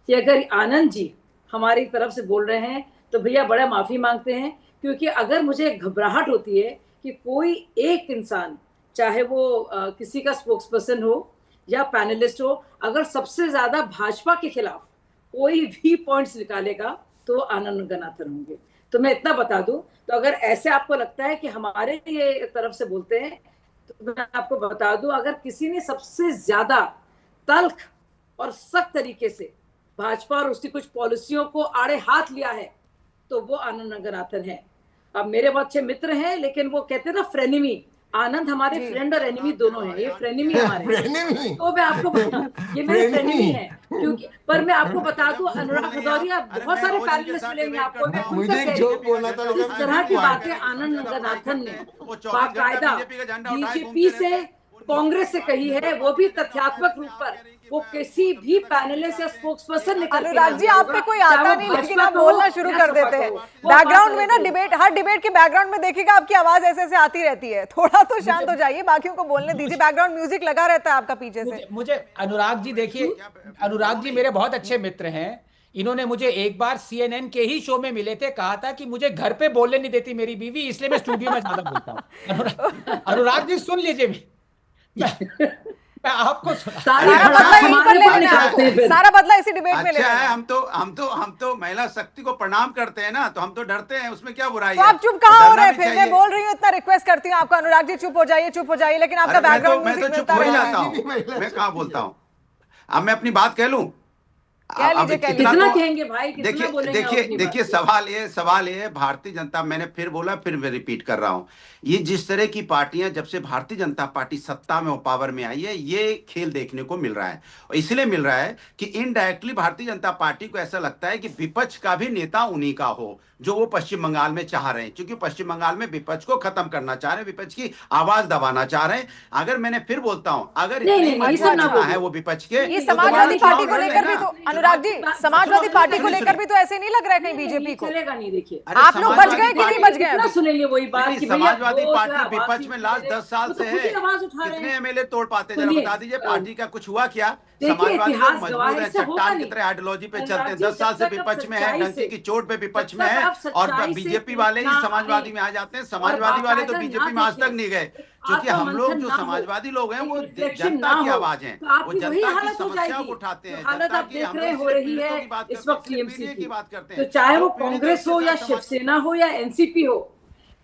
कि अगर आनंद जी हमारी तरफ से बोल रहे हैं तो भैया बड़ा माफी मांगते हैं, क्योंकि अगर मुझे घबराहट होती है कि कोई एक इंसान, चाहे वो किसी का स्पोक्स पर्सन हो या पैनलिस्ट हो, अगर सबसे ज्यादा भाजपा के खिलाफ कोई भी पॉइंट्स निकालेगा तो आनंद रंगनाथन होंगे। तो मैं इतना बता दूं, तो अगर ऐसे आपको लगता है कि हमारे ये तरफ से बोलते हैं, तो मैं आपको बता दूं, अगर किसी ने सबसे ज्यादा तल्ख और सख्त तरीके से भाजपा और उसकी कुछ पॉलिसियों को आड़े हाथ लिया है तो वो आनंद रंगनाथन है। अब मेरे बहुत अच्छे मित्र हैं, लेकिन वो कहते हैं ना फ्रेनिमी, आनंद हमारे फ्रेंड और एनिमी दोनों हैं। ये फ्रेनिमी हमारे तो मैं आपको ये मेरे फ्रेनिमी है, क्योंकि पर मैं आपको बता दूं, अनुराग भदौरिया, बहुत सारे पैनलिस्ट मिलेंगे आपको, मुझे एक जोक बोलना था, इस तरह की बातें आनंद रंगनाथन ने बाकायदा बीजेपी से, कांग्रेस से कही है, वो भी तथ्यात्मक रूप पर। वो किसी भी पैनलिस्ट या स्पोक्स पर्सन ने, अनुराग जी आप पे कोई आता नहीं, लेकिन आप बोलना शुरू कर देते हैं। बैकग्राउंड में ना डिबेट, हर डिबेट के बैकग्राउंड में देखिएगा आपकी आवाज ऐसे ऐसे आती रहती है, थोड़ा तो शांत हो जाइए, बाकियों को बोलने दीजिए। बैकग्राउंड म्यूजिक लगा रहता है आपका पीछे से। मुझे अनुराग जी, देखिए अनुराग जी मेरे बहुत अच्छे मित्र हैं। इन्होंने मुझे एक बार CNN के ही शो में मिले थे, कहा था कि मुझे घर पे बोलने नहीं देती मेरी बीवी, इसलिए मैं स्टूडियो में ज्यादा बोलता हूँ। अनुराग जी सुन लीजिए, मैं आपको सारा बदला इसी डिबेट में अच्छा है। हम तो महिला शक्ति को प्रणाम करते हैं ना, तो हम तो डरते हैं, उसमें क्या बुराई तो है? आप चुप कहाँ हो रहे हैं? फिर मैं बोल रही हूँ, इतना रिक्वेस्ट करती हूँ आपको, अनुराग जी चुप हो जाइए, लेकिन आपका बैकग्राउंड मैं तो चुप हो जाता हूँ, मैं कहाँ बोलता हूँ। अब मैं अपनी बात कह लूं? कितना कहेंगे भाई, कितना बोलेंगे? देखिए सवाल ये भारतीय जनता, मैंने फिर बोला, फिर मैं रिपीट कर रहा हूं, ये जिस तरह की पार्टियां, जब से भारतीय जनता पार्टी सत्ता में और पावर में आई है, ये खेल देखने को मिल रहा है। और इसलिए मिल रहा है कि इनडायरेक्टली भारतीय जनता पार्टी को ऐसा लगता है कि विपक्ष का भी नेता उन्हीं का हो, जो वो पश्चिम बंगाल में चाह रहे हैं, क्योंकि पश्चिम बंगाल में विपक्ष को खत्म करना चाह रहे हैं, विपक्ष की आवाज दबाना चाह रहे हैं। अगर मैंने फिर बोलता हूं, अगर है वो विपक्ष के, ये समाजवादी पार्टी को लेकर भी तो, अनुराग जी समाजवादी पार्टी को लेकर भी तो ऐसे नहीं लग रहा है कहीं बीजेपी को चलेगा नहीं। देखिए आप लोग बच गए कि नहीं बच गए? सुनेंगे वही बात कि समाजवादी पार्टी विपक्ष में लास्ट 10 साल से है, कितने MLA तोड़ पाते, जरा बता दीजिए। पार्टी का कुछ हुआ क्या? समाजवादी लोग मजबूर है, चट्टान की तरह आइडियोलॉजी पे चलते हैं, 10 साल से विपक्ष में है, डंकी की चोट पे विपक्ष में है, और बीजेपी वाले ही समाजवादी में आ जाते हैं। समाजवादी वाले तो बीजेपी में आज तक नहीं गए, क्योंकि हम लोग जो समाजवादी लोग हैं वो जनता की आवाज हैं, वो जनता की समस्याओं को उठाते हैं, जनता की, हम लोग हो रही है इस वक्त टीएमसी की बात करते हैं। तो चाहे वो कांग्रेस हो या शिवसेना हो या एनसीपी हो,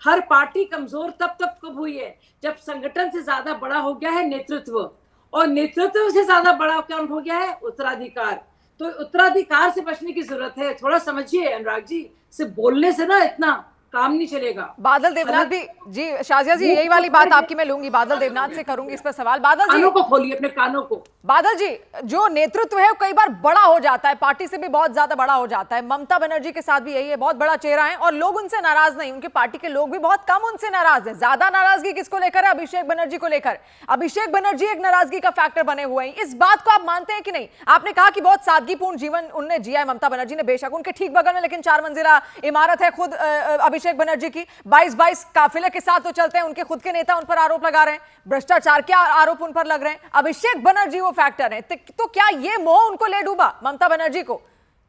हर पार्टी कमजोर तब कब हुई है जब संगठन से ज्यादा बड़ा हो गया है नेतृत्व, और नेतृत्व से ज्यादा बड़ा कौन हो गया है? उत्तराधिकार। तो उत्तराधिकार से बचने की जरूरत है, थोड़ा समझिए अनुराग जी, सिर्फ बोलने से ना इतना काम नहीं चलेगा। बादल देवनाथ भी जी, शाजिया जी यही वाली बात आपकी मैं लूंगी, बादल देवनाथ से करूंगी इस पर सवाल। बादल जी कानों को खोलिए, अपने कानों को। बादल जी, जो नेतृत्व है वो कई बार बड़ा हो जाता है, पार्टी से भी बहुत ज्यादा बड़ा हो जाता है। ममता बनर्जी के साथ भी यही है, बहुत बड़ा चेहरा है और लोग उनसे नाराज नहीं, उनके पार्टी के लोग भी बहुत कम उनसे नाराज हैं। ज्यादा नाराजगी किसको लेकर है? अभिषेक बनर्जी को लेकर। अभिषेक बनर्जी एक नाराजगी का फैक्टर बने हुए हैं, इस बात को आप मानते हैं कि नहीं? आपने कहा कि बहुत सादगीपूर्ण जीवन उनने जिया है ममता बनर्जी ने, बेशक उनके ठीक बगल में लेकिन 4 मंजिला इमारत है खुद अभिषेक बनर्जी की, 22 काफिले के साथ तो चलते हैं, उनके खुद के नेता उन पर आरोप लगा रहे हैं, भ्रष्टाचार के आरोप उन पर लग रहे हैं। अभिषेक बनर्जी वो फैक्टर है, तो क्या ये मोह उनको ले डूबा ममता बनर्जी को?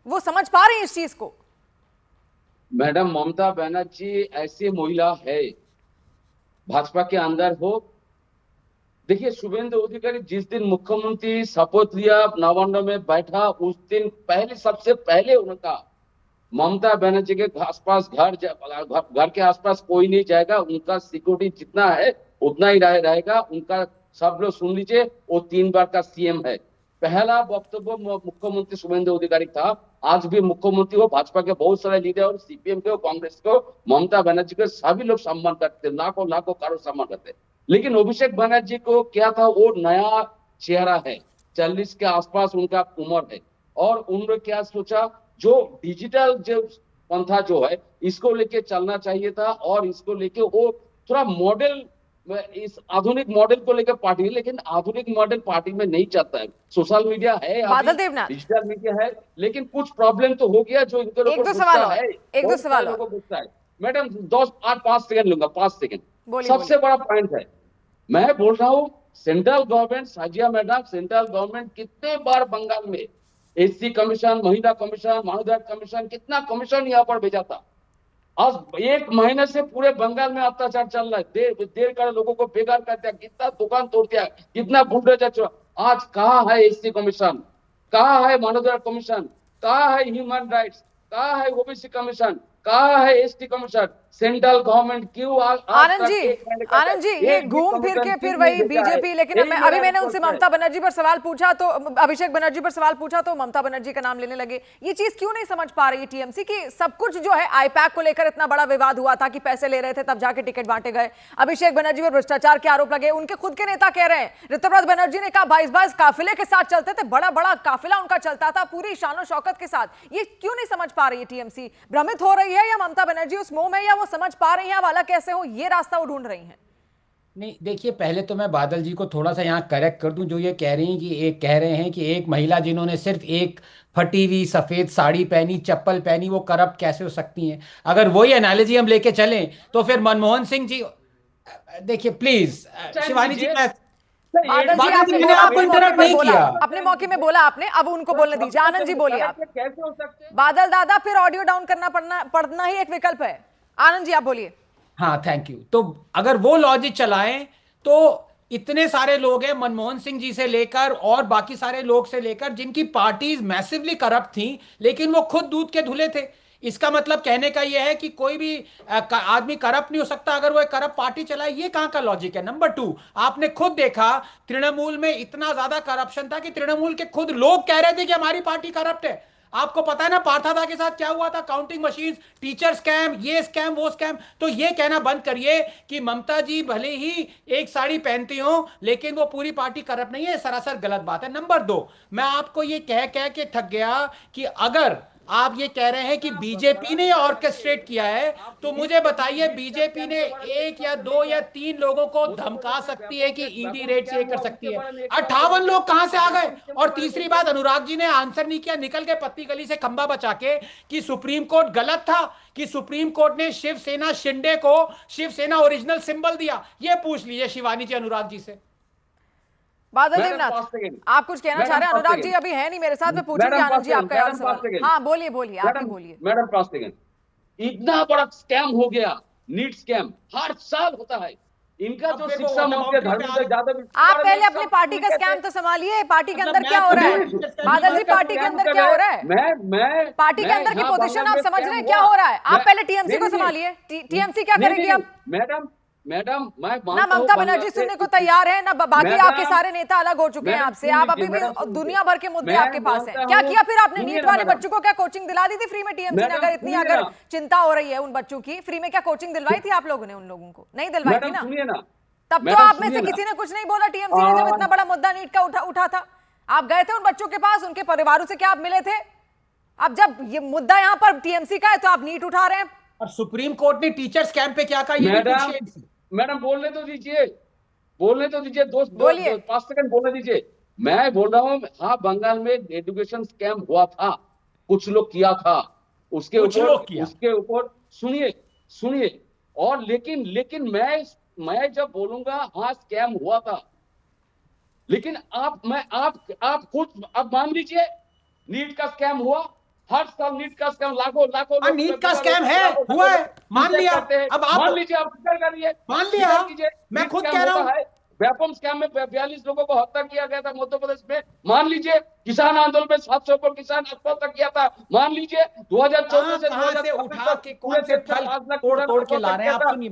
वो समझ पा रही है इस चीज को? मैडम ममता बनर्जी ऐसी महिला है, भाजपा के अंदर हो। देखिए शुभेंदु अधिकारी जिस दिन मुख्यमंत्री शपथ लिया, नवान्न में बैठा, उस दिन सबसे पहले उनका ममता बनर्जी के आसपास घर के आसपास कोई नहीं जाएगा, उनका सिक्योरिटी जितना है उतना ही रहेगा। उनका सब लोग सुन लीजिए, वो 3 बार का सीएम है। पहला वक्तव्य मुख्यमंत्री शुभेंदु अधिकारी था, आज भी मुख्यमंत्री हो, भाजपा के बहुत सारे लीडर और सीपीएम के कांग्रेस को ममता बनर्जी को सभी लोग सम्मान करते, लाखों लाखों करोड़ सम्मान करते। लेकिन अभिषेक बनर्जी को क्या था, वो नया चेहरा है, 40 के आसपास उनका उम्र है, और उन्होंने क्या सोचा, जो डिजिटल जो पंथा जो है इसको लेके चलना चाहिए था, और इसको लेके वो थोड़ा मॉडल, इस आधुनिक मॉडल को लेकर पार्टी, लेकिन आधुनिक मॉडल पार्टी में नहीं चलता है। सोशल मीडिया है, बादल देवनाथ, डिजिटल मीडिया है, लेकिन कुछ प्रॉब्लम तो हो गया जो इनके लोगों को गुस्सा है। मैडम 5 सेकंड लूंगा, 5 सेकंड। सबसे बड़ा पॉइंट है, मैं बोल रहा हूँ central government, Sajiya madam, central government कितने बार बंगाल में एससी कमीशन, महिला कमीशन, मानवाधिकार कमीशन, कितना कमीशन यहाँ पर भेजा था। आज 1 महीने से पूरे बंगाल में अत्याचार चल रहा है, देर कर लोगों को बेकार कर दिया, कितना दुकान तोड़ दिया, कितना बुलडोजर। आज कहाँ है एससी कमीशन, कहाँ है मानवाधिकार कमीशन, कहाँ है ह्यूमन राइट्स, कहाँ है ओबीसी कमीशन, कहाँ है एसटी कमीशन? सेंट्रल गवर्नमेंट क्यों आनंद जी ये घूम फिर के फिर वही बीजेपी। लेकिन अभी मैंने उनसे ममता बनर्जी पर सवाल पूछा, तो अभिषेक बनर्जी पर सवाल पूछा तो ममता बनर्जी का नाम लेने लगे। ये चीज क्यों नहीं समझ पा रही टीएमसी की? सब कुछ जो है आईपैक को लेकर इतना बड़ा विवाद हुआ था कि पैसे ले रहे थे तब जाके टिकट बांटे गए। अभिषेक बनर्जी पर भ्रष्टाचार के आरोप लगे, उनके खुद के नेता कह रहे हैं। ऋतुव्रत बनर्जी ने कहा 22 काफिले के साथ चलते थे, बड़ा बड़ा काफिला उनका चलता था पूरी शानो शौकत के साथ। ये क्यों नहीं समझ पा रही है टीएमसी? भ्रमित हो रही है या ममता बनर्जी उस मोह में, या वो समझ पा रही है वाला कैसे हो, ये रास्ता वो ढूंढ रही हैं? नहीं देखिए, पहले तो मैं बादल जी को थोड़ा सा यहाँ करेक्ट कर दूं। जो ये कह रही हैं कि कह रहे हैं कि एक महिला जिन्होंने सिर्फ एक फटी हुई सफेद साड़ी पहनी, चप्पल पहनी, वो करप्ट कैसे हो सकती हैं? अगर वही एनालॉजी हम लेके चलें तो फिर मनमोहन सिंह जी, देखिए प्लीज शिवानी जी, बादल जी आपने बोला, अपने मौके में बोला आपने, अब उनको बोलने दीजिए। आनंद जी बोलिए आप। कैसे हो सकते हैं? बादल दादा, फिर ऑडियो डाउन करना पड़ना ही एक विकल्प है। आनंद जी आप बोलिए। हाँ थैंक यू। तो अगर वो लॉजिक चलाएं तो इतने सारे लोग हैं, मनमोहन सिंह जी से लेकर और बाकी सारे लोग से लेकर, जिनकी पार्टीज मैसिवली करप्ट थी, लेकिन वो खुद दूध के धुले थे। इसका मतलब कहने का यह है कि कोई भी आदमी करप्ट नहीं हो सकता अगर वो एक करप्ट पार्टी चलाए। ये कहां का लॉजिक है? नंबर 2, आपने खुद देखा तृणमूल में इतना ज्यादा करप्शन था कि तृणमूल के खुद लोग कह रहे थे कि हमारी पार्टी करप्ट है। आपको पता है ना पार्थादा के साथ क्या हुआ था? काउंटिंग मशीन, टीचर स्कैम, ये स्कैम, वो स्कैम। तो ये कहना बंद करिए कि ममता जी भले ही एक साड़ी पहनती हो लेकिन वो पूरी पार्टी करप्ट नहीं है, सरासर गलत बात है। नंबर 2, मैं आपको ये कह के थक गया कि अगर आप ये कह रहे हैं कि बीजेपी ने ऑर्केस्ट्रेट किया है, तो मुझे बताइए बीजेपी ने 1 या 2 या 3 लोगों को धमका सकती है कि ईडी रेड से कर सकती है? 58 लोग कहां से आ गए? और तीसरी बात, अनुराग जी ने आंसर नहीं किया, निकल के पत्ती गली से खंबा बचा के, कि सुप्रीम कोर्ट गलत था, कि सुप्रीम कोर्ट ने शिवसेना शिंदे को शिवसेना ओरिजिनल सिंबल दिया। ये पूछ लीजिए शिवानी जी अनुराग जी से। बादल देवनाथ, आप कुछ कहना चाह रहे हैं? अनुराग जी अभी है नहीं मेरे साथ, मैं पूछूंगी आनंद जी आपका और सवाल। हाँ बोलिए, आप ही बोलिए। Madam 5 second. इतना बड़ा स्कैम हो गया, नीट स्कैम हर साल होता है। इनका जो शिक्षा मंत्री धर्म से ज्यादा, आप पहले अपनी पार्टी का स्कैम तो संभालिए। पार्टी के अंदर क्या हो रहा है बादल जी? पार्टी के अंदर क्या हो रहा है? मैं पार्टी के अंदर की पोजीशन आप समझ रहे हैं क्या हो रहा है? आप पहले टीएमसी को संभालिए। टीएमसी क्या करेगी अब? मैडम मैं ना ममता बनर्जी सुनने को तैयार है, ना बाकी आपके सारे नेता अलग हो चुके हैं आपसे। आप अभी भी दुनिया भर के मुद्दे आपके पास हैं। क्या किया फिर आपने? नीट वाले बच्चों को क्या कोचिंग दिला दी थी फ्री में? टीएमसी ने अगर इतनी अगर चिंता हो रही है उन बच्चों की, फ्री में क्या कोचिंग दिलवाई थी आप लोगों ने? उन लोगों को नहीं दिलवाई थी ना? तब तो आप में से किसी ने कुछ नहीं बोला टीएमसी ने, जब इतना बड़ा मुद्दा नीट का उठा था। आप गए थे उन बच्चों के पास, उनके परिवारों से क्या आप मिले थे? अब जब ये मुद्दा यहाँ पर टीएमसी का है तो आप नीट उठा रहे हैं। और सुप्रीम कोर्ट ने टीचर्स कैंप पे क्या कहा? मैडम बोलने तो दीजिए, दोस्त 5 सेकंड बोलने दीजिए। मैं बोल रहा हूँ, हाँ बंगाल में एजुकेशन स्कैम हुआ था, कुछ लोग किया था, उसके ऊपर सुनिए। और लेकिन मैं जब बोलूंगा हाँ स्कैम हुआ था, लेकिन आप खुद अब मान लीजिए नीट का स्कैम हुआ। हर साल नीट का स्कैम लाखों नीट का स्कैम है, हुआ है, मान लिया। अब आप मान लीजिए, आप कर रही है, मान लिया। मैं खुद कह रहा हूँ व्यापम स्कैम में 42 लोगों को हत्या किया गया था मध्य प्रदेश में, मान लीजिए। किसान आंदोलन में 700 पर किसान आत्महत्या किया था, मान लीजिए। 2014 से कहां से 2026 उठा तक के कौन से फल 5 लाख तोड़ किसान तोड़ के ला आत्महत्या रहे हैं किया आप? था, सुनिए,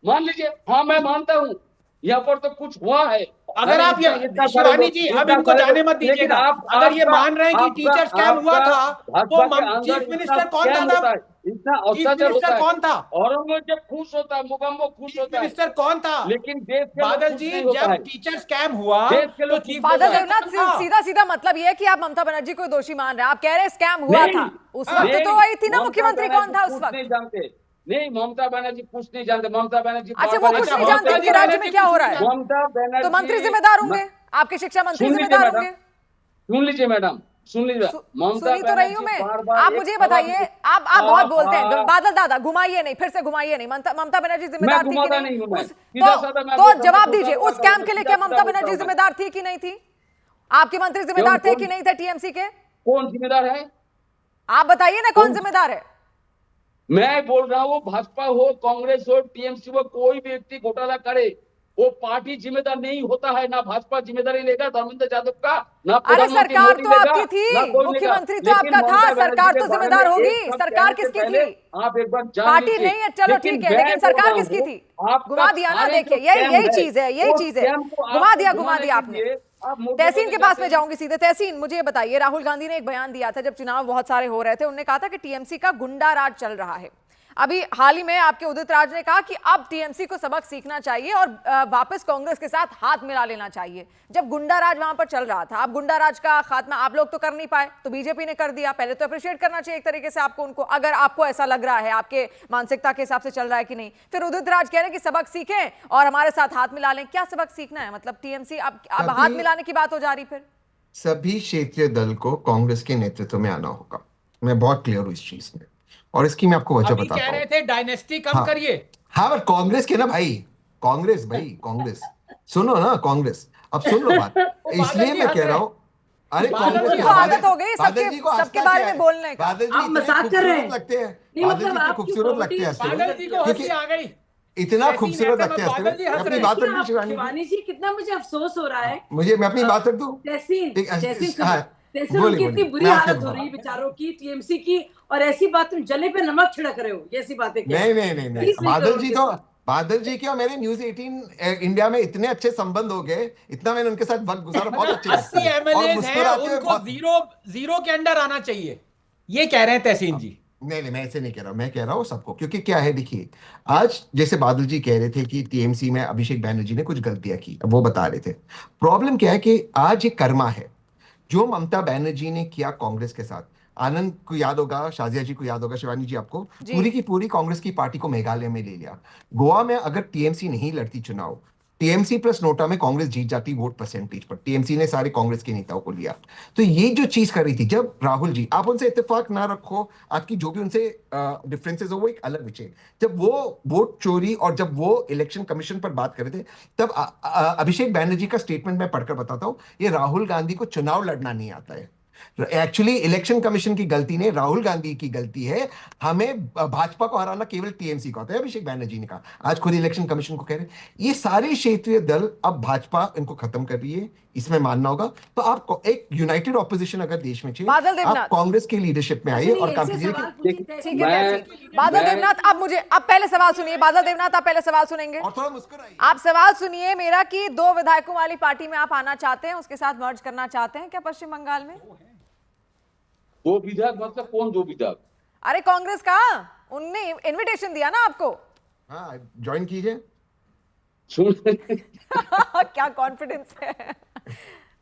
मान लीजिए। हाँ, मैं मानता हूँ यहाँ पर तो कुछ हुआ है। अगर आप ये शिवानी जी अब इनको जाने मत दीजिएगा। अगर ये मान रहे हैं कि टीचर स्कैम हुआ था, तो चीफ मिनिस्टर कौन था तब? इतना चीफ अत्याचार होता मिनिस्टर है, कौन था? औरंगजेब खुश होता है, मुगम्बो खुश चीफ होता है, मिनिस्टर कौन था? लेकिन देश के लोग बादल खुश जी नहीं होता जब है। टीचर स्कैम हुआ देश के तो लोग चीफ बादल होता है। देवनाथ सीधा सीधा मतलब ये है कि आप ममता बनर्जी को दोषी मान रहे हैं। आप कह रहे हैं स्कैम हुआ नहीं, था उस वक्त, नहीं, तो वही थी ना, ममता मुख्यमंत्री कौन था बनर्जी उस कुछ नहीं वक्त? जानते। नहीं, ममता बनर्जी कुछ नहीं जानते। ममता बनर्जी अच्छा, वो बार-बार कुछ ऐसा नहीं होता जानते है कि राज्य में क्या हो रहा है, ममता बनर्जी तो मंत्री जिम्मेदार होंगे, आपके शिक्षा मंत्री सुन लीजिए जिम्मेदार मैडम, होंगे। सुन लीजिए मैडम, सुन लीजिए। ममता सुनी तो रही हूं बनर्जी मैं। बार-बार आप एक मुझे सवाल बताइए, आप बहुत बोलते हैं। बादल दादा घुमाइए नहीं, फिर से घुमाइए नहीं। ममता बनर्जी जिम्मेदार थी कि घुमाता नहीं? नहीं हूं मैं। उस- सीधा-साधा मैं तो बोलता हूं, जवाब मैं दीजिए, सीधा उस कैंप बोलता के लिए हूं, क्या सीधा ममता बोलता बनर्जी हूं मैं। जिम्मेदार थी कि नहीं थी? आपके मंत्री जिम्मेदार थे कि नहीं थे टीएमसी के? कौन जिम्मेदार है? आप बताइए ना, कौन जिम्मेदार है? मैं बोल रहा हूँ, भाजपा हो, कांग्रेस हो, टीएमसी हो, कोई भी व्यक्ति घोटाला करे, वो पार्टी जिम्मेदार नहीं होता है। ना भाजपा जिम्मेदारी लेगा धर्मेंद्र यादव का, ना अरे प्रधानमंत्री सरकार मोदी तो लेगा, आपकी थी, ना कोई लेगा। मुख्यमंत्री तो लेकिन आपका था, ममता बनर्जी सरकार के तो बारे में जिम्मेदार एक होगी। शब्द सरकार कहने से किसकी पहले थी? आप एक बार जान पार्टी लीजिए। नहीं है, चलो ठीक है, लेकिन सरकार किसकी थी? घुमा दिया ना, देखिए यही चीज है, यही चीज है। घुमा दिया आपने। तहसीन के पास में जाऊंगी सीधे। तहसीन, मुझे ये बताइए, राहुल गांधी ने एक बयान दिया था जब चुनाव बहुत सारे हो रहे थे, उन्होंने कहा था कि टीएमसी का गुंडा राज चल रहा है। अभी हाल ही में आपके उदित राज ने कहा कि अब टीएमसी को सबक सीखना चाहिए और वापस कांग्रेस के साथ हाथ मिला लेना चाहिए। जब गुंडा राज वहां पर चल रहा था, अब गुंडा राज का खात्मा आप लोग तो कर नहीं पाए, तो बीजेपी ने कर दिया। पहले तो अप्रिशिएट करना चाहिए एक तरीके से आपको, उनको, अगर आपको ऐसा लग रहा है, आपके मानसिकता के हिसाब से चल रहा है कि नहीं। फिर उदित राज कह रहे हैं कि सबक सीखें और हमारे साथ हाथ मिला लें। क्या सबक सीखना है? मतलब टीएमसी अब हाथ मिलाने की बात हो जा रही। फिर सभी क्षेत्रीय दल को कांग्रेस के नेतृत्व में आना होगा। मैं बहुत क्लियर हूं इस चीज में, और इसकी मैं आपको वजह अभी बताता कह रहे हूँ। थे डायनेस्टी कम हाँ, करिए। हाँ, बट कांग्रेस के ना भाई, कांग्रेस सुनो ना, कांग्रेस अब सुन लो बात। इसलिए मैं कह रहा हूँ, अरे कांग्रेस उनको आदत हो गई बादल जी को सबके हंसना बारे क्या में है? बोलने का। बादल जी आप इतने मजाक कर रहे खूबसूरत हैं। लगते हैं, नहीं, बादल जी मतलब इतने आपकी खूबसूरत लगते हैं हंसते बादल जी हुए, को क्योंकि हंसी आ गई। इतना ऐसी खूबसूरत ऐसे लगते में हैं हंसते बादल जी हुए। हंस अपनी रहे हैं। बात रख देखिए ली आप शिवानी जी। शिवानी जी, कितना मुझे अफसोस हो रहा है। मैं अपनी बात रख दूं। तहसीन हाँ, तहसीन बोलिए उनकी इतनी बोलिए, बुरी मैं आपसे हालत हो रही है बेचारों की, टीएमसी की, और ऐसी बात तुम जले पे नमक छिड़क रहे हो, ऐसी बातें क्या? नहीं, प्लीज नहीं बादल करो जी उनके तो, साथ। बादल जी के और मेरे न्यूज 18 इंडिया में इतने अच्छे संबंध हो गए, इतना मैंने उनके साथ वक्त गुजारा, बहुत मतलब अच्छे लगते 80 हैं और एमएलए हैं, मुस्कुराते हुए उनको बहुत। जीरो जीरो के अंडर आना चाहिए, ये कह रहे हैं तहसीन जी। नहीं, मैं ऐसे नहीं कह रहा हूं, मैं कह रहा हूँ सबको, क्योंकि क्या है देखिए, आज जैसे बादल जी कह रहे थे कि टीएमसी में अभिषेक बैनर्जी ने कुछ गलतियां की, अब वो बता रहे थे। प्रॉब्लम क्या है कि आज ये कर्मा है जो ममता बनर्जी ने किया कांग्रेस के साथ। आनंद को याद होगा, शाजिया जी को याद होगा, शिवानी जी आपको, पूरी की पूरी कांग्रेस की पार्टी को मेघालय में ले लिया। गोवा में अगर टीएमसी नहीं लड़ती चुनाव, टीएमसी प्लस नोटा में कांग्रेस जीत जाती वोट परसेंटेज पर। टीएमसी ने सारे कांग्रेस के नेताओं को लिया। तो ये जो चीज कर रही थी, जब राहुल जी, आप उनसे इत्तेफाक ना रखो, आपकी जो भी उनसे डिफरेंसेस हो वो एक अलग विषय, जब वो वोट चोरी और जब वो इलेक्शन कमीशन पर बात कर रहे थे, तब अभिषेक बैनर्जी का स्टेटमेंट मैं पढ़कर बताता हूं। ये राहुल गांधी को चुनाव लड़ना नहीं आता है। एक्चुअली इलेक्शन कमीशन की गलती नहीं, राहुल गांधी की गलती है। हमें भाजपा को हराना केवल टीएमसी को आता है, अभिषेक बैनर्जी ने कहा। आज खुद इलेक्शन कमीशन को कह रहे हैं। ये सारे क्षेत्रीय दल, अब भाजपा इनको खत्म कर रही है, इसमें मानना होगा। तो आप एक यूनाइटेड ऑपोजिशन अगर देश में चाहिए, आप कांग्रेस की लीडरशिप में आइए और काम कीजिए। ठीक है बादल देवनाथ, अब पहले सवाल सुनिए। बादल देवनाथ, आप पहले सवाल सुनेंगे और थोड़ा मुस्कुराइए। आप सवाल सुनिए मेरा कि 2 विधायकों वाली पार्टी में आप आना चाहते हैं, उसके साथ मर्ज करना चाहते हैं क्या पश्चिम बंगाल में? 2 विधायक मतलब कौन 2 विधायक? अरे कांग्रेस का, उनने इनविटेशन दिया ना आपको। हाँ, ज्वाइन कीजिए। सुन क्या कॉन्फिडेंस है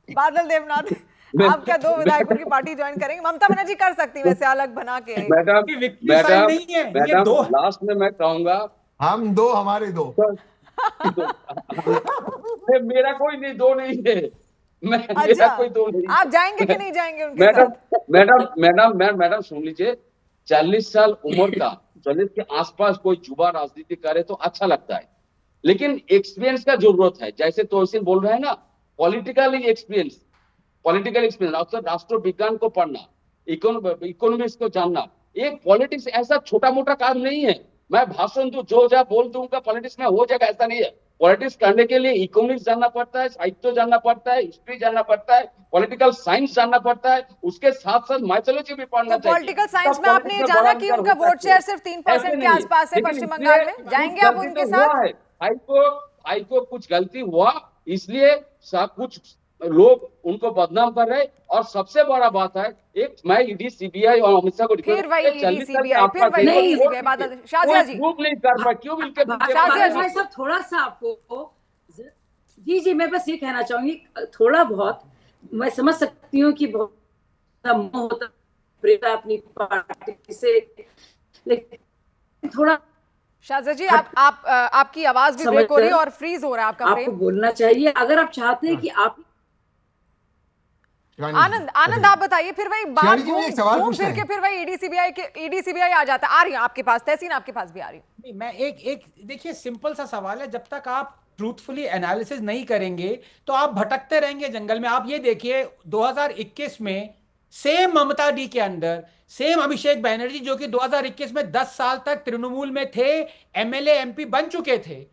बादल देवनाथ, आप क्या 2 विधायकों की पार्टी ज्वाइन करेंगे? ममता बनर्जी कर सकती है वैसे अलग बना के। मैडम लास्ट में मैं कहूंगा, हम 2, हमारे 2। मेरा कोई नहीं, 2 नहीं है। अच्छा, मेरा कोई 2 नहीं। आप जाएंगे कि नहीं जाएंगे उनके साथ? मैडम सुन लीजिए, 40 साल उम्र का 40 के आसपास कोई युवा राजनीति करे तो अच्छा लगता है, लेकिन एक्सपीरियंस का जरूरत है। जैसे तोहसीन बोल रहे हैं ना, पॉलिटिकल एक्सपीरियंस, अक्सर राष्ट्र विज्ञान को पढ़ना, इकोनॉमिक्स को जानना। एक पॉलिटिक्स ऐसा छोटा मोटा काम नहीं है, मैं भाषण दूं, जो बोल दूंगा पॉलिटिक्स में हो जाएगा, ऐसा नहीं है। पॉलिटिक्स करने के लिए इकोनॉमिक्स जानना पड़ता है, साहित्य जानना पड़ता है, हिस्ट्री जानना पड़ता है, पॉलिटिकल साइंस जानना पड़ता है, उसके साथ साथ माइथोलॉजी भी पढ़ना तो चाहिए। पॉलिटिकल साइंस तब में आपने politics जाना बड़ा कि अंतर उनका हो वोट सकते शेयर हैं। सिर्फ ऐसे 3% के नहीं। आसपास है लेकिन पश्चिम इसलिए बंगाल में, कुछ जाएंगे आप गलती उनके तो हुआ साथ? है। भाई को कुछ गलती हुआ, इसलिए सब कुछ लोग उनको बदनाम कर रहे हैं। और सबसे बड़ा बात है, एक मैं ईडी सीबीआई और अमित शाह को फिर वही ईडी जल्दी करके सीबीआई, आपका फिर वही देश ईडी नहीं, वोट सीबीआई। बादल दीजिए। शाजिया कोई जी, प्रूफ नहीं कर पाए, क्यों इनके पीछे शाजिया पड़ रहे जी। हैं? भाई साहब थोड़ा सा आपको, जी जी मैं बस ये कहना चाहूंगी, थोड़ा बहुत मैं समझ सकती हूँ कि बहुत मोह होता प्रेता अपनी पार्टी से, लेकिन थोड़ा शाजिया जी, हट आपकी आवाज भी ब्रेक हो रही है और फ्रीज हो रहा है आपका आपको फ्रेम। बोलना चाहिए अगर आप चाहते हैं कि आप। शिवानी जी, आनंद, आनंद आप बताइए, फिर वही बात शिवानी जी, मुझे एक सवाल घूम पूछना फिर के है। फिर वही ईडी सीबीआई आ जाता है। आ रही है आपके पास तहसीन, आपके पास भी आ रही है। नहीं, मैं एक देखिए सिंपल सा सवाल है, जब तक आप ट्रूथफुली एनालिसिस नहीं करेंगे तो आप भटकते रहेंगे जंगल में। आप ये देखिए 2021 में सेम ममता डी के अंदर सेम अभिषेक बनर्जी जो कि 2021 में 10 साल तक तृणमूल में थे, एमएलए एमपी बन चुके थे,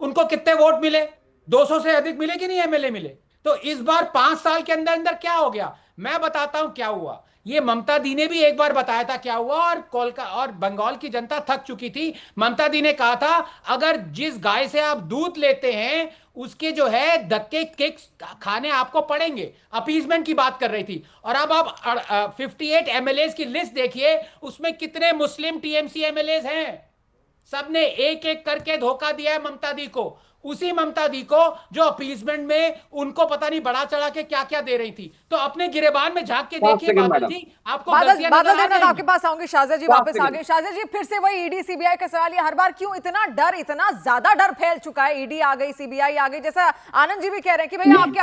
उनको कितने वोट मिले? 200 से अधिक मिले कि नहीं एमएलए मिले? तो इस बार 5 साल के अंदर अंदर क्या हो गया, मैं बताता हूं क्या हुआ। ये ममता दी ने भी एक बार बताया था क्या हुआ, और कोलकाता और बंगाल की जनता थक चुकी थी। ममता दी ने कहा था अगर जिस गाय से आप दूध लेते हैं उसके जो है धक्के किक्स खाने आपको पड़ेंगे, अपीजमेंट की बात कर रही थी। और अब आप 58 एमएलए की लिस्ट देखिए, उसमें कितने मुस्लिम टीएमसी एमएलए हैं। सबने एक एक करके धोखा दिया है ममता दी को, उसी ममता दी को जो अपीजमेंट में उनको पता नहीं बढ़ा चढ़ा के क्या क्या दे रही थी। तो अपने गिरेबान में झांक के देखिए सेकंड बादल मैडम। जी, आपको बादल गलतियां बादल नजर आ देवनाथ, आपके जाएंगी। पास आऊंगी। शाजिया जी वापस आ गए। शाजिया जी, फिर से वही ईडी सीबीआई का सवाल, ये हर बार क्यों इतना डर, इतना ज्यादा डर फैल चुका है? ईडी आ गई, सीबीआई आ गई, जैसा आनंद जी भी कह रहे हैं कि भाई आपके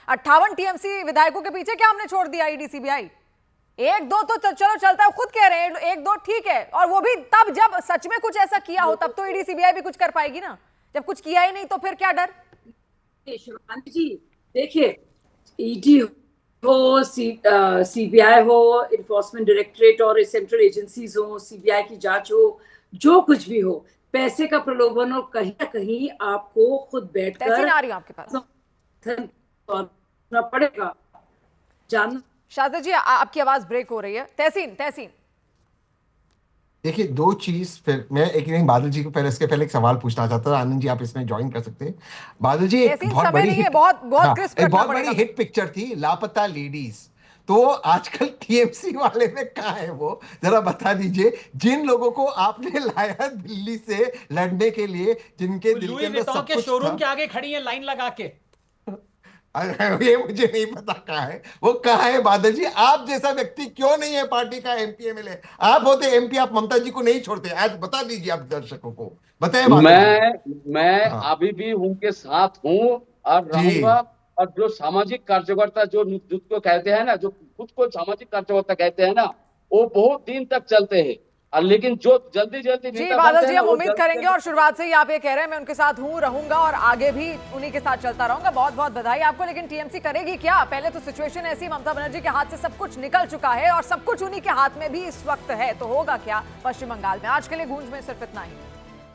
58 टीएमसी विधायकों के पीछे क्या हमने छोड़ दिया ईडी सीबीआई? एक दो तो चलो चलता है, खुद कह रहे हैं एक दो ठीक है, और वो भी तब जब सच में कुछ ऐसा किया हो, तब तो ईडी सीबीआई भी कुछ कर पाएगी ना। जब कुछ किया ही नहीं तो फिर क्या डर? शिवानी जी देखिए, ईडी हो, सीबीआई हो, इन्फोर्समेंट डायरेक्टरेट और सेंट्रल एजेंसीज हो, सीबीआई की जांच हो, जो कुछ भी हो, पैसे का प्रलोभन हो, कहीं ना कहीं आपको खुद तहसीन बैठकर आ रही हूं आपके पास। करना पड़ेगा। जान शाजिया जी, आपकी आवाज ब्रेक हो रही है। तहसीन, तहसीन देखिए, दो चीज, फिर मैं एक नहीं, बादल जी को पहले, इसके पहले एक सवाल पूछना चाहता था। आनंद जी आप इसमें ज्वाइन कर सकते हैं। बादल जी, एक तहसीन, बहुत समय बड़ी नहीं है, हिट, बहुत क्रिस्प एक रखना बहुत बड़ी पड़ेगा। हिट पिक्चर थी लापता लेडीज। तो आजकल टीएमसी वाले में कहाँ है वो, जरा बता दीजिए। जिन लोगों को आपने लाया दिल्ली से लड़ने के लिए, जिनके दिल लुई के अंदर विटॉन सब के कुछ शोरूम था, के आगे खड़ी है लाइन लगा के। ये मुझे नहीं पता कहाँ है वो, कहाँ है बादल जी? आप जैसा व्यक्ति क्यों नहीं है पार्टी का एमपी एमएलए? आप होते एमपी, आप ममता जी को नहीं छोड़ते। आज बता दीजिए, आप दर्शकों को बताए बादल जी। मैं हाँ अभी भी उनके साथ हूँ और जी, रहूंगा। और जो सामाजिक कार्यकर्ता जो खुद को कहते हैं ना, जो खुद को सामाजिक कार्यकर्ता कहते हैं ना, वो बहुत दिन तक चलते हैं। और लेकिन जो जल्दी जल्दी जी नेता बादल बनते जी, हैं ना, हम वो उम्मीद जल्दी करेंगे, जल्दी और शुरुआत से ही आप ये कह रहे हैं मैं उनके साथ हूं, रहूंगा और आगे भी उन्हीं के साथ चलता रहूंगा। बहुत बहुत बधाई आपको। लेकिन टीएमसी करेगी क्या? पहले तो सिचुएशन ऐसी, ममता बनर्जी के हाथ से सब कुछ निकल चुका है और सब कुछ उन्हीं के हाथ में भी इस वक्त है, तो होगा क्या पश्चिम बंगाल में? आज के लिए गूंज में सिर्फ इतना ही।